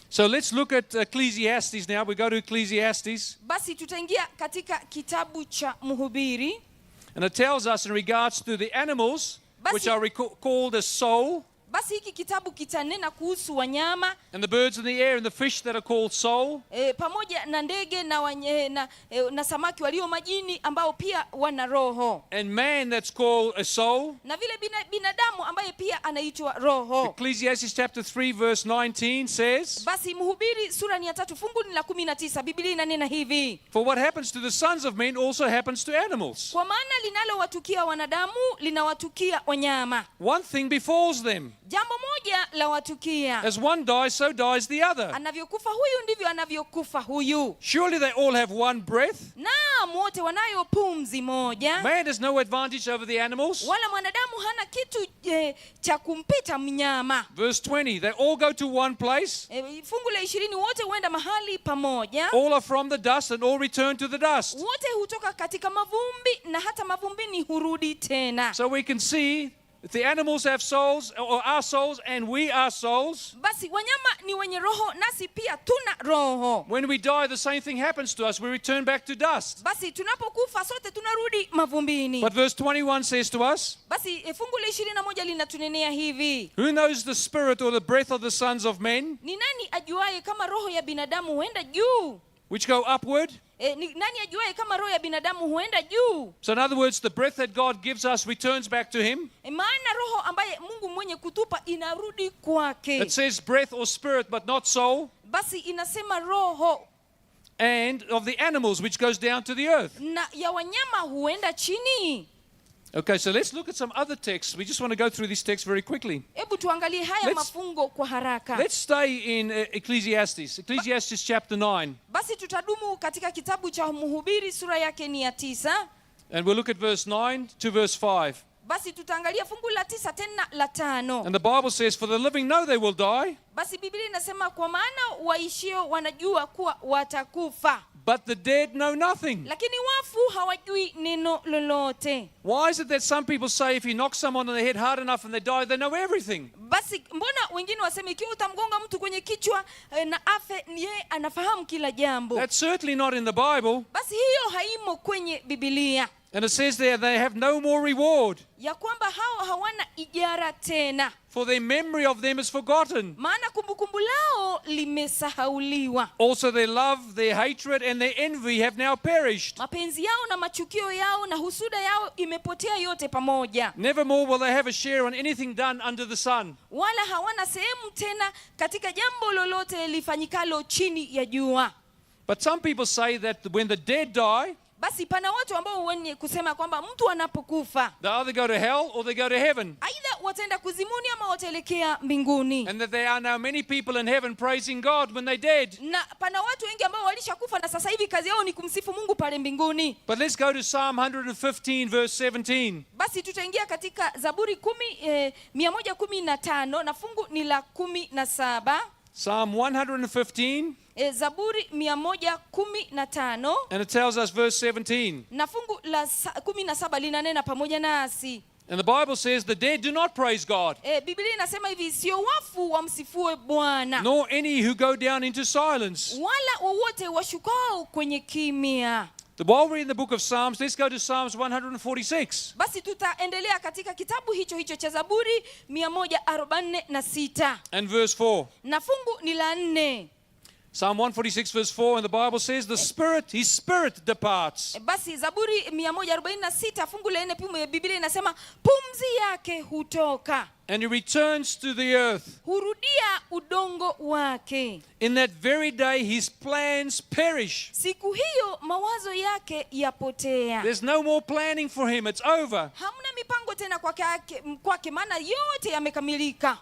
So let's look at Ecclesiastes now. We go to Ecclesiastes. Basi tutaingia katika kitabu cha Mhubiri. And it tells us in regards to the animals, which are called a soul, Basi hiki kitabu kitanena kuhusu wanyama and the birds in the air and the fish that are called soul, pamoja na ndege na samaki walio majini ambao pia wana roho, and man that's called a soul. na vile binadamu ambaye pia anaitwa roho. Ecclesiastes chapter 3 verse 19 says, Basi Mhubiri sura ni ya 3 fungu ni la 19, Biblia inanena hivi: for what happens to the sons of men also happens to animals. kwa maana linalowatukia wanadamu linawatukia wanyama. One thing befalls them. jambo moja la watukia, As one dies, so dies the other. anavyokufa huyu ndivyo anavyokufa huyu. Surely they all have one breath. Naam, wote wanayo pumzi moja. Man has no advantage over the animals. Wala mwanadamu hana kitu cha kumpita mnyama. Verse 20, they all go to one place. Fungu la 20, wote huenda mahali pamoja. All are from the dust and all return to the dust. Wote hutoka katika mavumbi na hata mavumbini hurudi tena. So we can see that the animals have souls, or are souls, and we are souls. Basi wanyama ni wenye roho, nasi pia tuna roho. When we die, the same thing happens to us. We return back to dust. Basi tunapokufa sote tunarudi mavumbini. But verse 21 says to us, Basi fungu la 21 linatunenea hivi. who knows the spirit or the breath of the sons of men, Ni nani ajuaye kama roho ya binadamu huenda juu? which go upward? Ni nani ajuaye kama roho ya binadamu huenda juu? So in other words, the breath that God gives us returns back to him. Maana roho ambaye Mungu mwenye kutupa inarudi kwake. It says breath or spirit, but not soul. Basi inasema roho, And of the animals, which goes down to the earth. na ya wanyama huenda chini. Okay, so let's look at some other texts. We just want to go through these texts very quickly. Hebu tuangalie haya Let's- mafungo kwa haraka. Let's stay in Ecclesiastes. Ecclesiastes chapter 9. Basi tutadumu katika kitabu cha Mhubiri sura yake ni ya 9. And we'll look at verse 9 to verse 5. Basi tutaangalia fungu la 9 tena la 5. And the Bible says, for the living know they will die, Basi Biblia inasema kwa maana waishio wanajua kuwa watakufa, but the dead know nothing. lakini wafu hawajui neno lolote. Why is it that some people say if you knock someone on the head hard enough and they die, they know everything? Basi mbona wengine waseme ikiwa utamgonga mtu kwenye kichwa na afe, ni yeye anafahamu kila jambo? That's certainly not in the Bible. Basi hiyo haimo kwenye Biblia, And it says there they have no more reward, ya kwamba hao hawana ijara tena, for their memory of them is forgotten. maana kumbukumbu lao limesahauliwa. Also their love, their hatred, and their envy have now perished. Mapenzi yao na machukio yao na husuda yao imepotea yote pamoja, Nevermore will they have a share on anything done under the sun. wala hawana sehemu tena katika jambo lolote lifanyikalo chini ya jua. But some people say that when the dead die, Basi pana watu ambao wenye kusema kwamba mtu anapokufa they either go to hell or they go to heaven. aidha wataenda kuzimuni ama wataelekea mbinguni. And that there are now many people in heaven praising God when they're dead. Na pana watu wengi ambao walishakufa na sasa hivi kazi yao ni kumsifu Mungu pale mbinguni. But let's go to Psalm 115 verse 17. Basi tutaingia katika Zaburi 115 na fungu ni la 17. Psalm 115, Zaburi 115 and it tells us verse 17. na fungu la 17 linanena pamoja nasi. And the Bible says the dead do not praise God, Biblia inasema hivi, sio wafu wamsifue Bwana, nor any who go down into silence. wala wowote washukao kwenye kimya. While we're in the book of Psalms, let's go to Psalms 146. Basi tutaendelea katika kitabu hicho hicho cha Zaburi 146 And verse 4. na fungu ni la 4. Psalm 146 verse 4, and the Bible says the Spirit, His Spirit departs. Basi Zaburi 146 fungu la 4, Biblia inasema pumzi yake hutoka, And He returns to the earth. hurudia udongo wake. In that very day His plans perish. Siku hiyo mawazo yake yapotea. There's no more planning for Him. It's over. Hamna mipango tena kwake, maana yote yamekamilika.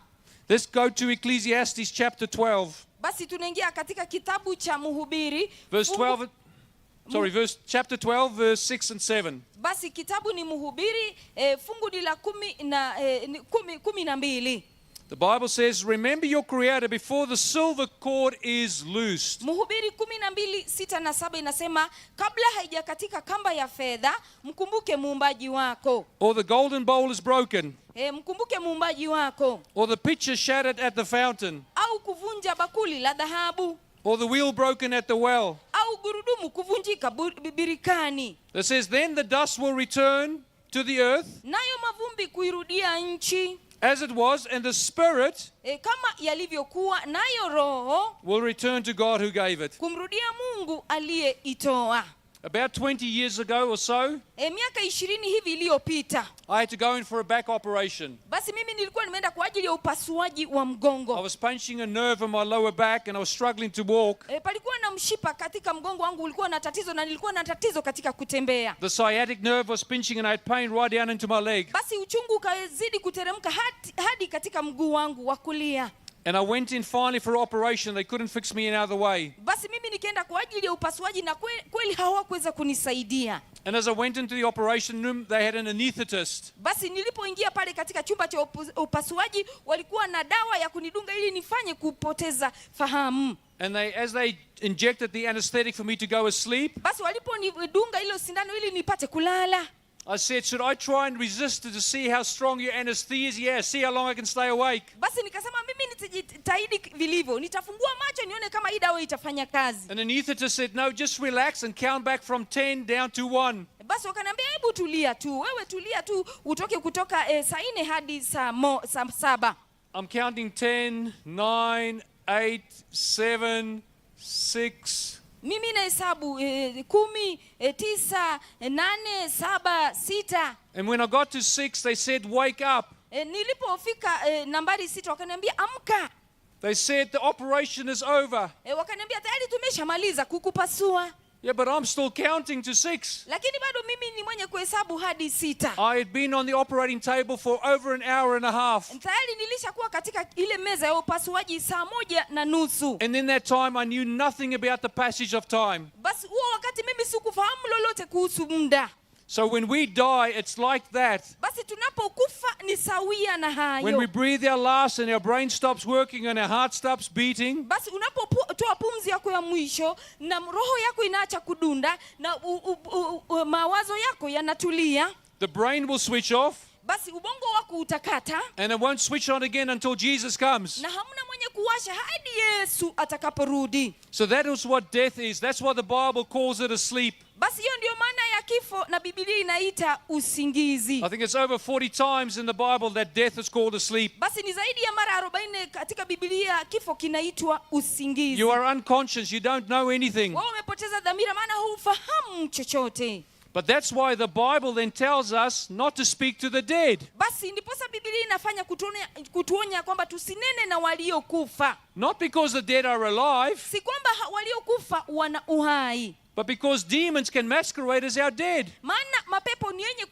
Let's go to Ecclesiastes chapter 12. Basi tunaingia katika kitabu cha Mhubiri Verse 12, chapter 12, verse 6 and 7. Basi kitabu ni Mhubiri fungu ni la 12. The Bible says, remember your Creator before the silver cord is loosed. Mhubiri 12:6 na 7 inasema kabla haijakatika kamba ya fedha, mkumbuke muumbaji wako. Or the golden bowl is broken. Mkumbuke muumbaji wako. Or the pitcher shattered at the fountain. Au kuvunja bakuli la dhahabu. Or the wheel broken at the well. Au gurudumu kuvunjika birikani. That says, then the dust will return to the earth Nayo mavumbi kuirudia nchi, as it was, and the Spirit kama yalivyokuwa, nayo roho will return to God who gave it. kumrudia Mungu aliyeitoa. About 20 years ago or so, Miaka 20 hivi iliyopita, I had to go in for a back operation. basi mimi nilikuwa nimeenda kwa ajili ya upasuaji wa I mgongo. was punching a nerve in my lower back and I was struggling to walk. Palikuwa na mshipa katika mgongo wangu ulikuwa na tatizo, na nilikuwa na tatizo katika kutembea. The sciatic nerve was pinching and I had pain right down into my leg. Basi uchungu ukazidi kuteremka hadi katika mguu wangu wa kulia. And I went in finally for operation. They couldn't fix me any other way. Basi mimi nikaenda kwa ajili ya upasuaji na kweli hawakuweza kunisaidia. And as I went into the operation room, they had an anesthetist. Basi nilipoingia pale katika chumba cha upasuaji, walikuwa na dawa ya kunidunga ili nifanye kupoteza fahamu. And as they injected the anesthetic for me to go asleep, Basi waliponidunga hilo sindano ili nipate kulala, I said, should I try and resist it to see how strong your anesthesia is? See how long I can stay awake? basi nikasema mimi nitajitahidi vilivyo, nitafungua macho nione kama hii dawa itafanya kazi. And the anesthetist said, no, just relax and count back from 10 down to 1. Basi wakaniambia hebu tulia tu, wewe tulia tu, utoke kutoka saa 4 hadi saa 7. I'm counting 10, 9, 8, 7, 6. Mimi nahesabu 10, 9, 8, 7, 6. And when I got to 6, they said, wake up. Nilipofika nambari 6 wakaniambia amka. They said, the operation is over. Wakaniambia tayari tumeshamaliza kukupasua. Yeah, but I'm still counting to 6. Lakini bado mimi ni mwenye kuhesabu hadi 6. I had been on the operating table for over an hour and a half. Tayari nilishakuwa katika ile meza ya upasuaji saa 1:30. And in that time, I knew nothing about the passage of time. Basi huo wakati mimi sikufahamu lolote kuhusu muda. So when we die, it's like that. Basi tunapokufa ni sawia na hayo. When we breathe our last and our brain stops working and our heart stops beating, Basi unapotoa pumzi yako ya mwisho na roho yako inaacha kudunda na mawazo yako yanatulia, the brain will switch off basi ubongo wako utakata and it won't switch on again until Jesus comes. na hamna mwenye kuwasha hadi Yesu atakaporudi. So that is what death is. That's why the Bible calls it a sleep. Basi hiyo ndio maana ya kifo na Biblia inaita usingizi. I think it's over 40 times in the Bible that death is called a sleep. Basi ni zaidi ya mara 40 katika Biblia kifo kinaitwa usingizi. You are unconscious. You don't know anything. Wewe umepoteza dhamira, maana hufahamu chochote. But that's why the Bible then tells us not to speak to the dead. Basi ndiposa Biblia inafanya kutuonya kwamba tusinene na waliokufa. Not because the dead are alive, Si kwamba waliokufa wana uhai, but because demons can masquerade as our dead. maana mapepo ni yenye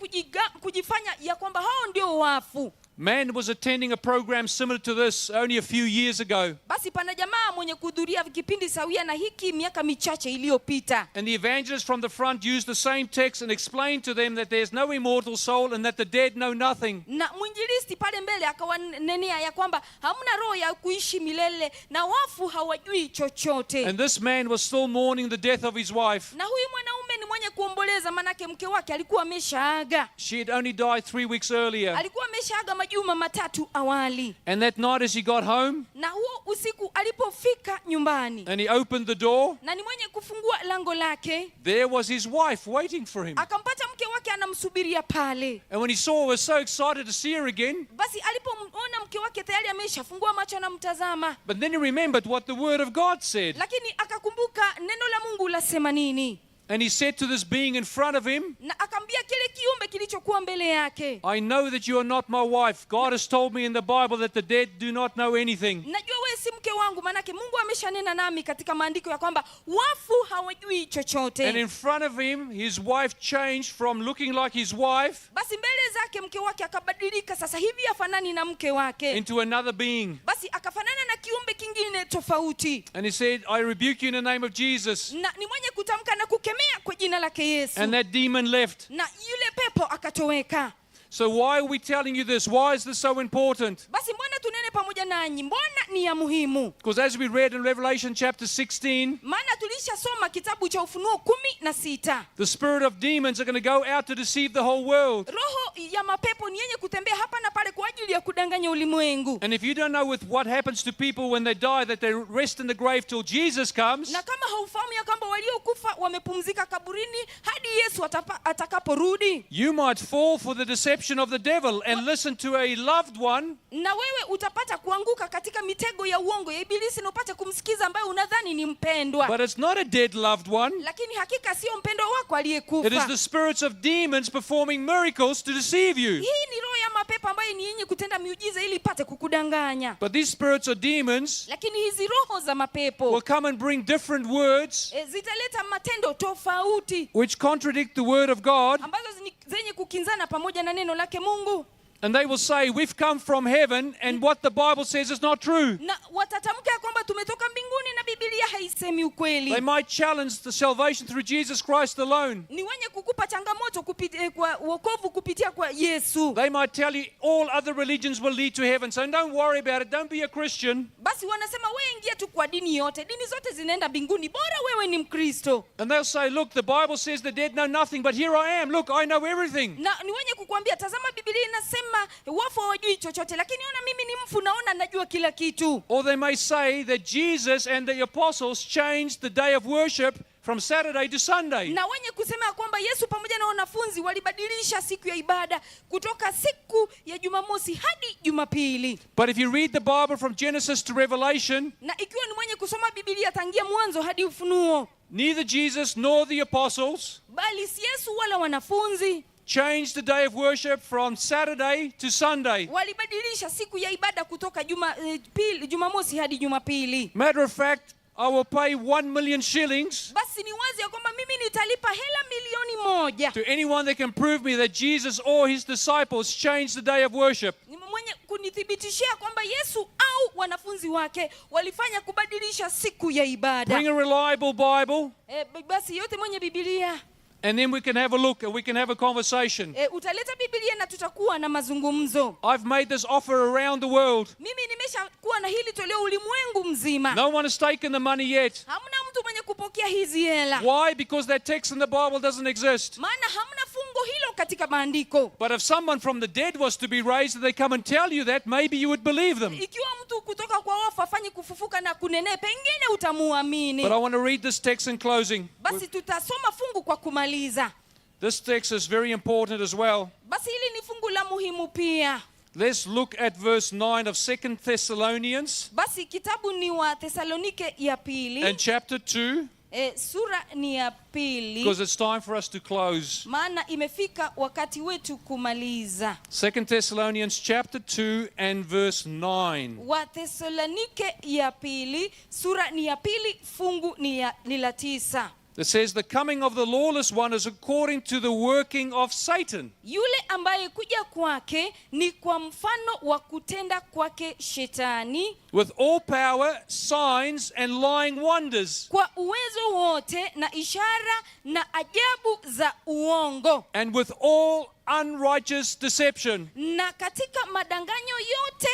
kujifanya ya kwamba hao ndio wafu. Man was attending a program similar to this only a few years ago. Basi pana jamaa mwenye kuhudhuria kipindi sawia na hiki miaka michache iliyopita. And the evangelist from the front used the same text and explained to them that there's no immortal soul and that the dead know nothing. Na mwinjilisti pale mbele akawanenea ya kwamba hamna roho ya kuishi milele na wafu hawajui chochote. And this man was still mourning the death of his wife. Na huyu mwanaume ni mwenye kuomboleza, manake mke wake alikuwa ameshaaga. She had only died 3 weeks earlier. Alikuwa ameshaaga majuma matatu awali. And that night as he got home Na huo usiku alipofika nyumbani and he opened the door, na ni mwenye kufungua lango lake, there was his wife waiting for him. akampata mke wake anamsubiria pale. And when he saw her, was so excited to see her again. Basi alipomwona mke wake tayari ameshafungua macho anamtazama, But then he remembered what the word of God said. lakini akakumbuka neno la Mungu lasema nini. And he said to this being in front of him, Na akambia kile kiumbe kilichokuwa mbele yake, I know that you are not my wife. God has told me in the Bible that the dead do not know anything. najua wewe si mke wangu, manake Mungu ameshanena nami katika maandiko ya kwamba wafu hawajui And chochote. in front of him, his wife changed from looking like his wife Basi mbele zake mke wake akabadilika, sasa hivi afanani na mke wake, into another being. basi akafanana na kiumbe kingine tofauti. And he said, I rebuke you in the name of Jesus. Na ni mwenye kutamka na kukemea kwa jina lake Yesu, And that demon left. na yule pepo akatoweka. So why are we telling you this? Why is this so important? Basi mbona tunene pamoja nanyi? Mbona ni ya muhimu? Because as we read in Revelation chapter 16, Maana tulishasoma kitabu cha Ufunuo 16. the spirit of demons are going to go out to deceive the whole world. Roho ya mapepo ni yenye kutembea hapa na pale kwa ajili ya kudanganya ulimwengu. And if you don't know with what happens to people when they die, that they rest in the grave till Jesus comes, Na kama haufahamu ya kwamba waliokufa wamepumzika kaburini hadi Yesu atakaporudi, you might fall for the deception deception of the devil and listen to a loved one na wewe utapata kuanguka katika mitego ya uongo ya ibilisi na upate kumsikiza ambaye unadhani ni mpendwa, but it's not a dead loved one. lakini hakika sio mpendwa wako It is aliyekufa. the spirits of demons performing miracles to deceive you. Hii ni roho ya mapepo ambayo ni yenye kutenda miujiza ili ipate kukudanganya. But these spirits or demons Lakini hizi roho za will mapepo come and bring different words zitaleta matendo tofauti which contradict the word of God, ambazo zenye kukinzana pamoja na neno lake Mungu, and they will say, we've come from heaven, and what the Bible says is not true. na watatamka ya kwamba tumetoka mbinguni na Biblia haisemi ukweli. They might challenge the salvation through Jesus Christ alone. Ni wenye kukupa changamoto kwa wokovu kupitia kwa Yesu. They might tell you all other religions will lead to heaven, so don't worry about it. Don't be a Christian. Basi wanasema wewe ingia tu kwa dini yote, dini zote zinaenda mbinguni, bora wewe ni Mkristo. And they'll say, look, the Bible says the dead know nothing, but here I am. Look, I know everything. Na ni wenye kukuambia tazama, Biblia inasema wafu hawajui chochote, lakini ona mimi ni mfu, naona najua kila kitu. Or they may say that Jesus and the apostles changed the day of worship from Saturday to Sunday. Na wenye kusema ya kwamba Yesu pamoja na wanafunzi walibadilisha siku ya ibada kutoka siku ya Jumamosi hadi Jumapili. But if you read the Bible from Genesis to Revelation, Na ikiwa ni mwenye kusoma Biblia tangia mwanzo hadi Ufunuo, neither Jesus nor the apostles bali si Yesu wala wanafunzi changed the day of worship from Saturday to Sunday. walibadilisha siku ya ibada kutoka Jumamosi hadi Jumapili. Matter of fact, I will pay 1 million shillings Basi ni wazi ya kwamba mimi nitalipa hela milioni 1 to anyone that can prove me that Jesus or his disciples changed the day of worship. ni mwenye kunithibitishia kwamba Yesu au wanafunzi wake walifanya kubadilisha siku ya ibada. Bring a reliable Bible, Basi yote mwenye Biblia and then we can have a look and we can have a conversation. utaleta Biblia na tutakuwa na mazungumzo. I've made this offer around the world. Mimi nimeshakuwa na hili toleo ulimwengu mzima. No one has taken the money yet. Hamna mtu mwenye kupokea hizi hela. Why? Because that text in the Bible doesn't exist. Maana hamna fungu hilo katika maandiko. But if someone from the dead was to be raised and they come and tell you that, maybe you would believe them. Ikiwa mtu kutoka kwa wafu afanye kufufuka na kunene, pengine utamuamini. But I want to read this text in closing. Basi tutasoma fungu kwa kumaliza. This text is very important as well. Basi hili ni fungu la muhimu pia. Let's look at verse 9 of 2 Thessalonians Basi kitabu ni wa Thesalonike ya and pili, chapter 2, sura ni ya pili, because it's time for us to close. maana imefika wakati wetu kumaliza. 2 Thessalonians chapter 2 and verse 9. Wa Thesalonike ya pili, sura ni ya pili, fungu ni la 9. It says, the coming of the lawless one is according to the working of Satan. Yule ambaye kuja kwake ni kwa mfano wa kutenda kwake Shetani, With all power, signs, and lying wonders, kwa uwezo wote na ishara na ajabu za uongo, and with all unrighteous deception. na katika madanganyo yote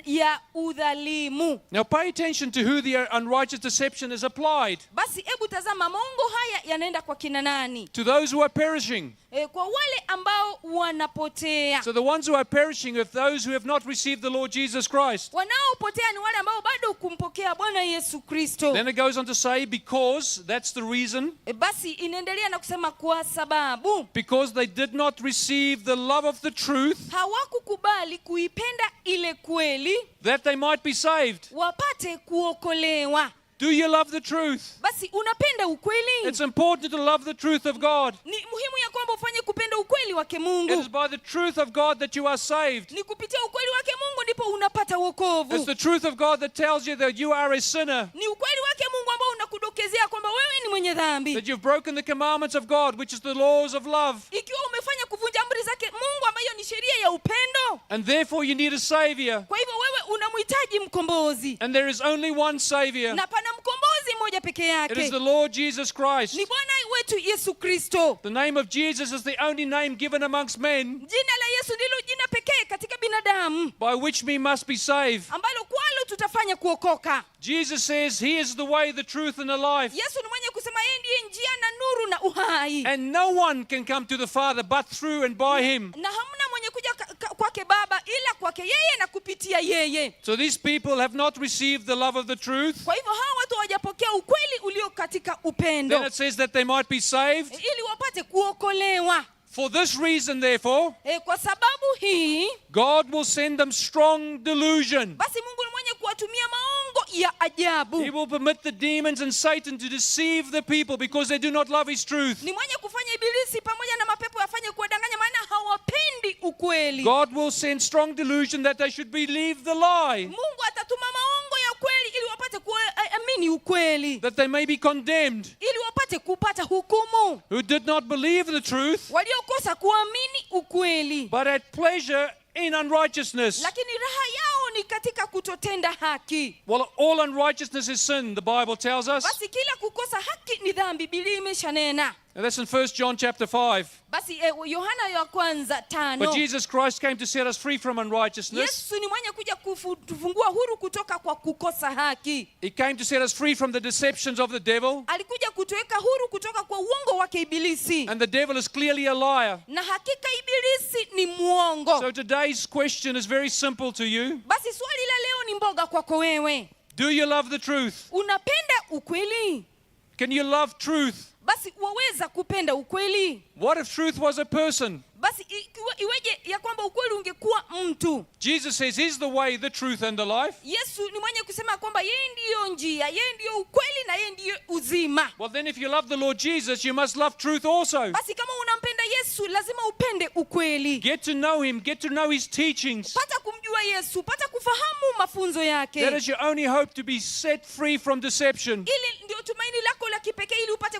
ya udhalimu. Now pay attention to who the unrighteous deception is applied. Basi hebu tazama, maongo haya yanaenda kwa kina nani? To those who are perishing. Kwa wale ambao wanapotea. So the ones who are perishing are those who have not received the Lord Jesus Christ. Wanaopotea ni wale ambao bado kumpokea Bwana Yesu Kristo. Then it goes on to say, because, that's the reason, Basi inaendelea na kusema kwa sababu because they did not receive the love of the truth, hawakukubali kuipenda ile kweli that they might be saved. wapate kuokolewa. Do you love the truth? Basi unapenda ukweli? It's important to love the truth of God. Ni muhimu ya kwamba ufanye kupenda ukweli wake It Mungu. is by the truth of God that you are saved. Ni kupitia ukweli wake Mungu ndipo unapata It's wokovu. the truth of God that tells you that you are a sinner, Ni ukweli wake Mungu ambao unakudokezea kwamba wewe ni mwenye dhambi. that you've broken the commandments of God, which is the laws of love, Ikiwa umefanya kuvunja amri zake Mungu ambayo ni sheria ya upendo, and therefore you need a Savior. kwa hivyo wewe unamhitaji mkombozi. And there is only one Savior. Na pana mkombozi mmoja peke It is yake. the Lord Jesus Christ. Ni Bwana wetu Yesu Kristo. The name of Jesus is the only name given amongst men Jina la Yesu ndilo jina pekee katika binadamu by which we must be saved. ambalo kwalo tutafanya kuokoka. Jesus says he is the way, the truth, and the life. Yesu ni mwenye kusema yeye ndiye njia na nuru na uhai. And no one can come to the Father but through and by him. Na hamna mwenye kuja kwake Baba ila kwake yeye na kupitia yeye. So these people have not received the love of the truth. Kwa hivyo hawa watu hawajapokea ukweli ulio katika Then upendo it says that they might be saved. ili wapate kuokolewa. For this reason, therefore, Kwa sababu hii God will send them strong delusion. basi Mungu ni mwenye kuwatumia maongo ya ajabu. He will permit the demons and Satan to deceive the people because they do not love his truth. Ni mwenye kufanya ibilisi pamoja na mapepo yafanye kuwadanganya, maana hawapendi ukweli. God will send strong delusion that they should believe the lie, Mungu atatuma maongo ya kweli ili wapate kuamini ukweli, that they may be condemned. ili wapate kupata hukumu. Who did not believe the truth, Waliokosa kuamini ukweli, but had pleasure in unrighteousness. lakini raha yao ni katika kutotenda haki. Well, all unrighteousness is sin, the Bible tells us. Basi kila kukosa haki ni dhambi, Biblia imeshanena. And that's in 1 John chapter 5. Basi Yohana ya kwanza 5. But Jesus Christ came to set us free from unrighteousness. Yesu ni mwenye kuja kutufungua huru kutoka kwa kukosa haki. He came to set us free from the deceptions of the devil. Alikuja kutuweka huru kutoka kwa uongo wake ibilisi. And the devil is clearly a liar. Na hakika ibilisi ni muongo. So today's question is very simple to you. Basi swali la leo ni mboga kwako wewe. Do you love the truth? Unapenda ukweli? Can you love truth? Basi waweza kupenda ukweli? What if truth was a person? Basi iweje ya kwamba ukweli ungekuwa mtu? Jesus says he's the way, the truth and the life. Yesu ni mwenye kusema kwamba yeye ndiyo njia, yeye ndiyo ukweli na yeye ndiyo uzima. Well, then if you love the Lord Jesus, you must love truth also. Basi kama unampenda Yesu, lazima upende ukweli. Get to know him, get to know his teachings. Pata kumjua Yesu, pata kufahamu mafunzo yake. That is your only hope to be set free from deception. Ili ndio tumaini lako la kipekee, ili upate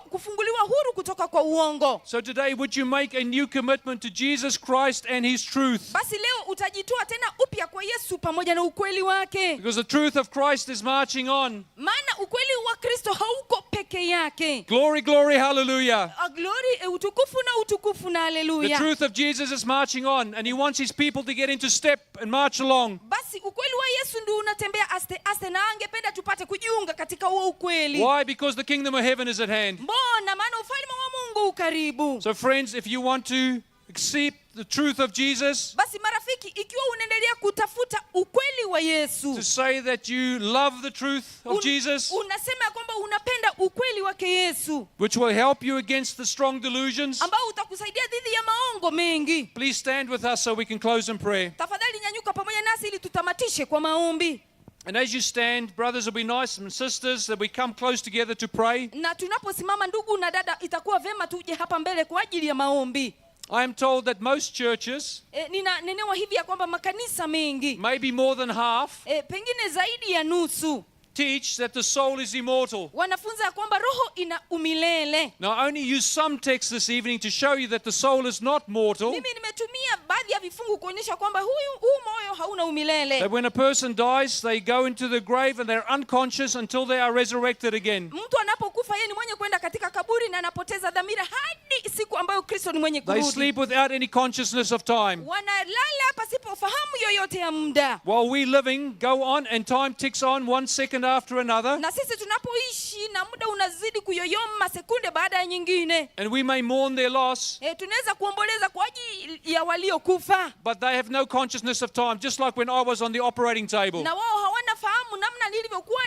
kufunguliwa huru kutoka kwa uongo. So today, would you make a new commitment to Jesus Christ and his truth? Basi leo utajitoa tena upya kwa Yesu pamoja na ukweli wake. Because the truth of Christ is marching on. Maana ukweli wa Kristo hauko peke yake. Glory, glory, hallelujah. Glory, utukufu na utukufu na The haleluya. truth of Jesus is marching on, and he wants his people to get into step and march along. Basi ukweli wa Yesu ndio unatembea aste aste, na angependa tupate kujiunga katika huo ukweli. Why? Because the kingdom of heaven is at hand. Mbona? Maana ufalme wa Mungu ukaribu. So friends, if you want to accept the truth of Jesus, Basi marafiki, ikiwa unaendelea kutafuta ukweli wa Yesu, to say that you love the truth of Jesus, unasema kwamba unapenda ukweli wake Yesu, which will help you against the strong delusions, ambao utakusaidia dhidi ya maongo mengi. please stand with us so we can close in prayer. Tafadhali nyanyuka pamoja nasi ili tutamatishe kwa maombi. And as you stand, brothers, it'll be nice, and sisters, that we come close together to pray. Na tunaposimama, ndugu na dada, itakuwa vema tuje hapa mbele kwa ajili ya maombi. I am told that most churches, Ninanenewa hivi ya kwamba makanisa mengi, maybe more than half, pengine zaidi ya nusu, teach that the soul is immortal. wanafunza ya kwamba roho ina umilele. Now, I only use some text this evening to show you that the soul is not mortal. Mimi nimetumia baadhi ya vifungu kuonyesha kwamba huu moyo hauna umilele. That when a person dies, they go into the grave and they're unconscious until they are resurrected again. Mtu anapokufa, yeye ni mwenye kwenda katika kaburi na anapoteza dhamira hadi siku ambayo Kristo ni mwenye They kurudi. sleep without any consciousness of time. Wanalala pasipo fahamu yoyote ya muda. While we living go on and time ticks on 1 second after another, Na sisi tunapoishi na muda unazidi kuyoyoma sekunde baada ya nyingine. and we may mourn their loss, Tunaweza kuomboleza kwa ajili ya waliokufa, but they have no consciousness of time, just like when I was on the operating table. na wao hawana fahamu namna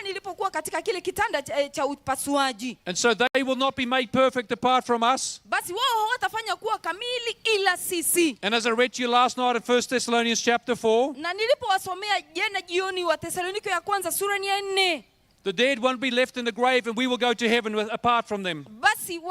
nilipokuwa katika kile kitanda cha upasuaji. And so they will not be made perfect apart from us. Basi wao hawatafanya kuwa kamili ila sisi. And as I read to you last night in 1 Thessalonians chapter 4, Na nilipowasomea jana jioni wa Thesalonike ya kwanza sura ni ya 4, the dead won't be left in the grave and we will go to heaven apart from them. basi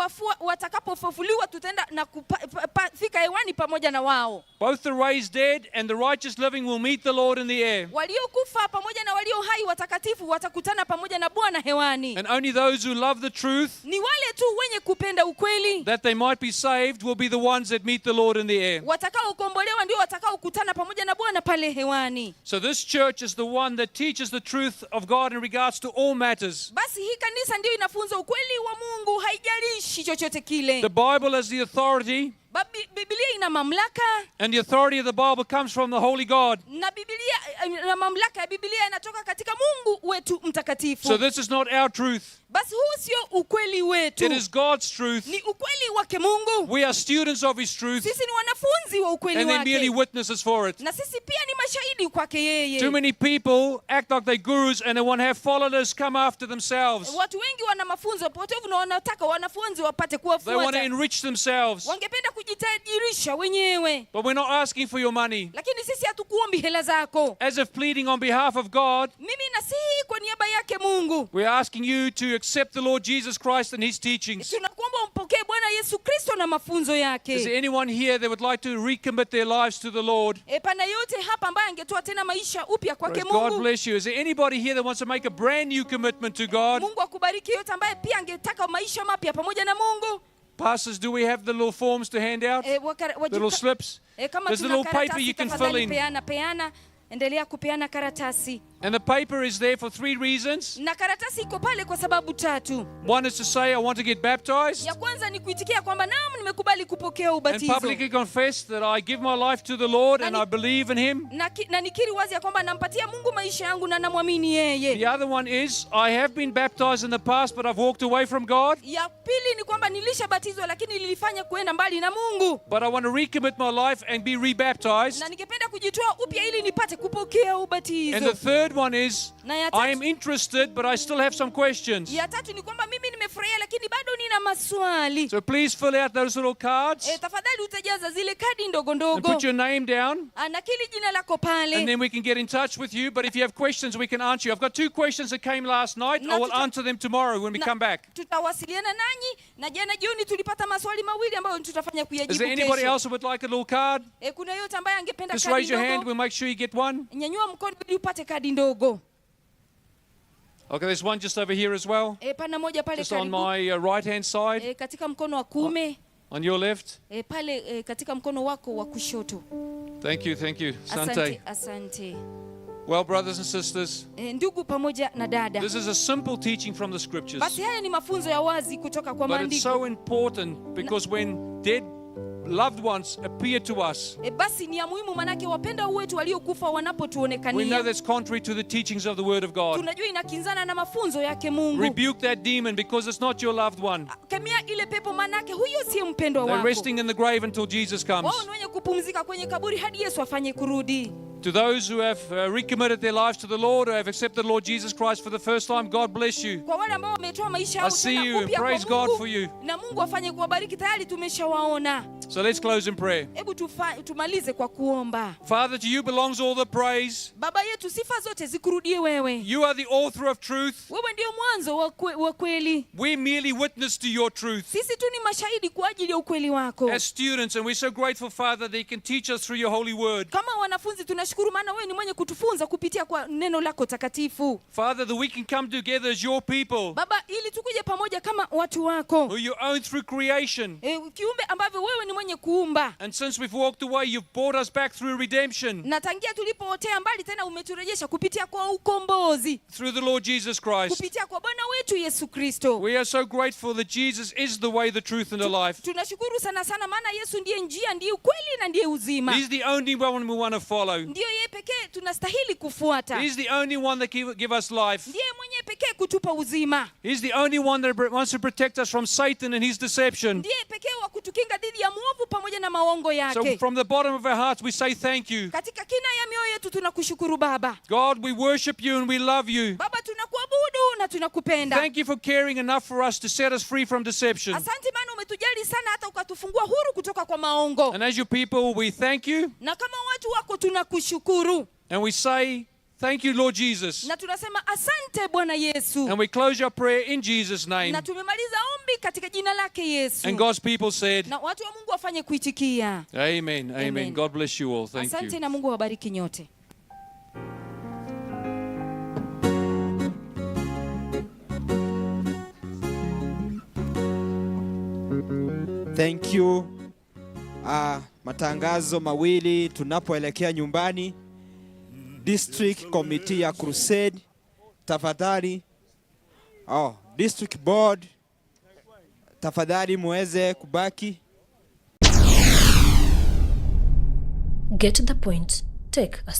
watakapofufuliwa tutaenda na kufika hewani pamoja na wao. Both the raised dead and the righteous living will meet the Lord in the air. Waliokufa pamoja na walio hai watakatifu watakutana pamoja na Bwana hewani. And only those who love the truth, Ni wale tu wenye kupenda ukweli, that they might be saved, will be the ones that meet the Lord in the air. watakaokombolewa ndio watakaokutana pamoja na Bwana pale hewani. So this church is the one that teaches the truth of God in regards to all matters. Basi hii kanisa ndio inafunza ukweli wa Mungu, haijalishi chochote kile. The Bible has the authority, Biblia ina mamlaka, and the authority of the Bible comes from the Holy God. na Biblia na mamlaka ya Biblia yanatoka katika Mungu wetu mtakatifu. So this is not our truth. Basi huu sio ukweli wetu. It is God's truth. Ni ukweli wake Mungu. We are students of His truth. Sisi ni wanafunzi wa ukweli And they're merely wake. witnesses for it. Na sisi pia ni mashahidi kwake yeye. Too many people act like they're gurus and they want to have followers come after themselves. Watu wengi wana mafunzo potovu na wanataka wanafunzi wapate They want to kuwafuata. enrich themselves. Wangependa kujitajirisha wenyewe. But we're not asking for your money. Lakini sisi hatukuombi hela zako. As if pleading on behalf of God, Mimi nasihi kwa niaba yake Mungu. we're asking you to accept the Lord Jesus Christ and His teachings. Tunakuomba umpokee Bwana Yesu Kristo na mafunzo Is yake. there anyone here that would like to recommit their lives to the Lord? Pana yote hapa ambaye angetoa tena maisha upya kwake Praise God Mungu. bless you. Is there anybody here that wants to make a brand new commitment to God? Mungu akubariki yote ambaye pia angetaka maisha mapya pamoja na Mungu. Pastors, do we have the little forms to hand out? Little slips? Kama There's a tuna little paper karatasi, you can fill tafadhali in. peana. Endelea kupeana karatasi. And the paper is there for 3 reasons. Na karatasi iko pale kwa sababu 3. One is to say, I want to get baptized. Ya kwanza ni kuitikia kwamba naam nimekubali kupokea And ubatizo. publicly confess that I give my life to the Lord and I believe in Him. Na nikiri wazi ya kwamba nampatia Mungu maisha yangu na namwamini yeye. The other one is, I have been baptized in the past, but I've walked away from God. Ya pili ni kwamba nilishabatizwa lakini nilifanya kuenda mbali na Mungu. But I want to recommit my life and be rebaptized. Na ningependa kujitoa upya ili nipate kupokea ubatizo. And the third one is, Na ya I am tatu, interested, but I still have some questions. ya tatu ni kwamba mimi nimefurahia lakini bado nina maswali. So please fill out those little cards Tafadhali utajaza zile kadi ndogo and ndogo. put your name down. Nakili jina lako pale. And then we can get in touch with you. But if you have questions, we can answer you. I've got 2 questions that came last night. I will answer them tomorrow when we come back. Tutawasiliana nanyi na jana jioni tulipata maswali mawili ambayo tutafanya Is kuyajibu there anybody kesho. else who would like a little card? Kuna yote ambaye angependa Just kadi raise your hand. ndogo. We'll make sure you get one. Nyanyua mkono ili upate kadi ndogo. Okay, there's one just over here as well. Pana moja pale Just on karibu. my right-hand side. Katika mkono wa kuume. On your left. Pale katika mkono wako wa kushoto. Thank you, thank you. Asante, asante. Well, brothers and sisters, Ndugu pamoja na dada. this is a simple teaching from the scriptures. Basi haya ni mafunzo ya wazi kutoka kwa But it's maandiko. so important because when dead loved ones appear to us, Basi ni ya muhimu manake wapenda wetu waliokufa we know wanapotuonekania. that's contrary to the teachings of the Word of God. Tunajua inakinzana na mafunzo yake Mungu. Rebuke that demon because it's not your loved one. Kemea ile pepo manake huyo si mpendwa They're wako. resting in the grave until Jesus comes. Wao ni wenye kupumzika kwenye kaburi hadi Yesu afanye kurudi. To those who have recommitted their lives to the Lord, who have accepted the Lord Jesus Christ for the first time, God bless you. Kwa wale ambao wametoa maisha I yao see you tena and upya praise kwa God Mungu, for you. na Mungu afanye kuwabariki tayari tumeshawaona. So let's close in prayer. Hebu tumalize kwa kuomba. Father, to you belongs all the praise. Baba yetu, sifa zote zikurudie wewe. You are the author of truth. Wewe ndio mwanzo wa kweli. We merely witness to your truth Sisi tu ni mashahidi kwa ajili ya ukweli wako. as students, and we're so grateful, Father, that you can teach us through your holy word. Kama wanafunzi tunashukuru maana wewe ni mwenye kutufunza kupitia kwa neno lako takatifu. Father, that we can come together as your people, Baba, ili tukuje pamoja kama watu wako. who you own through creation. Kiumbe ambavyo wewe ni mwenye kuumba. And since we've walked away, you've brought us back through redemption, Na tangia tulipootea mbali tena umeturejesha kupitia kwa ukombozi. through the Lord Jesus Christ. Kupitia kwa Bwana wetu Yesu Kristo. We are so grateful that Jesus is the way, the truth, and the life. Tunashukuru sana maana Yesu ndiye njia, ndiye ukweli na ndiye uzima. He's the only one we want to follow. Ndiyo yeye pekee tunastahili kufuata. He's the only one that give us life. Ndiye mwenye pekee kutupa uzima. He's the only one that wants to protect us from Satan and his deception. Ndiye pekee wa kutukinga dhidi ya mwovu pamoja na maongo So yake. from the bottom of our hearts, we say thank you. Katika kina ya mioyo yetu tunakushukuru Baba. God, we worship you and we love you. Baba, tunakuabudu na tunakupenda. Thank you for caring enough for us to set us free from deception. Asante maana umetujali sana hata ukatufungua huru kutoka kwa maongo. And as your people, we thank you Na kama watu wako tunakushukuru. and we say, thank you, Lord Jesus. Na tunasema asante Bwana Yesu. And we close our prayer in Jesus' name. Na tumemaliza ombi katika jina lake Yesu. And God's people said, Na watu wa Mungu wafanye kuitikia. Amen, amen. Amen. God bless you all. Thank Asante you. na Mungu awabariki nyote. Thank you. Matangazo mawili tunapoelekea nyumbani. District Committee ya Crusade, tafadhali. District Board, tafadhali muweze kubaki. Get to the point. Take a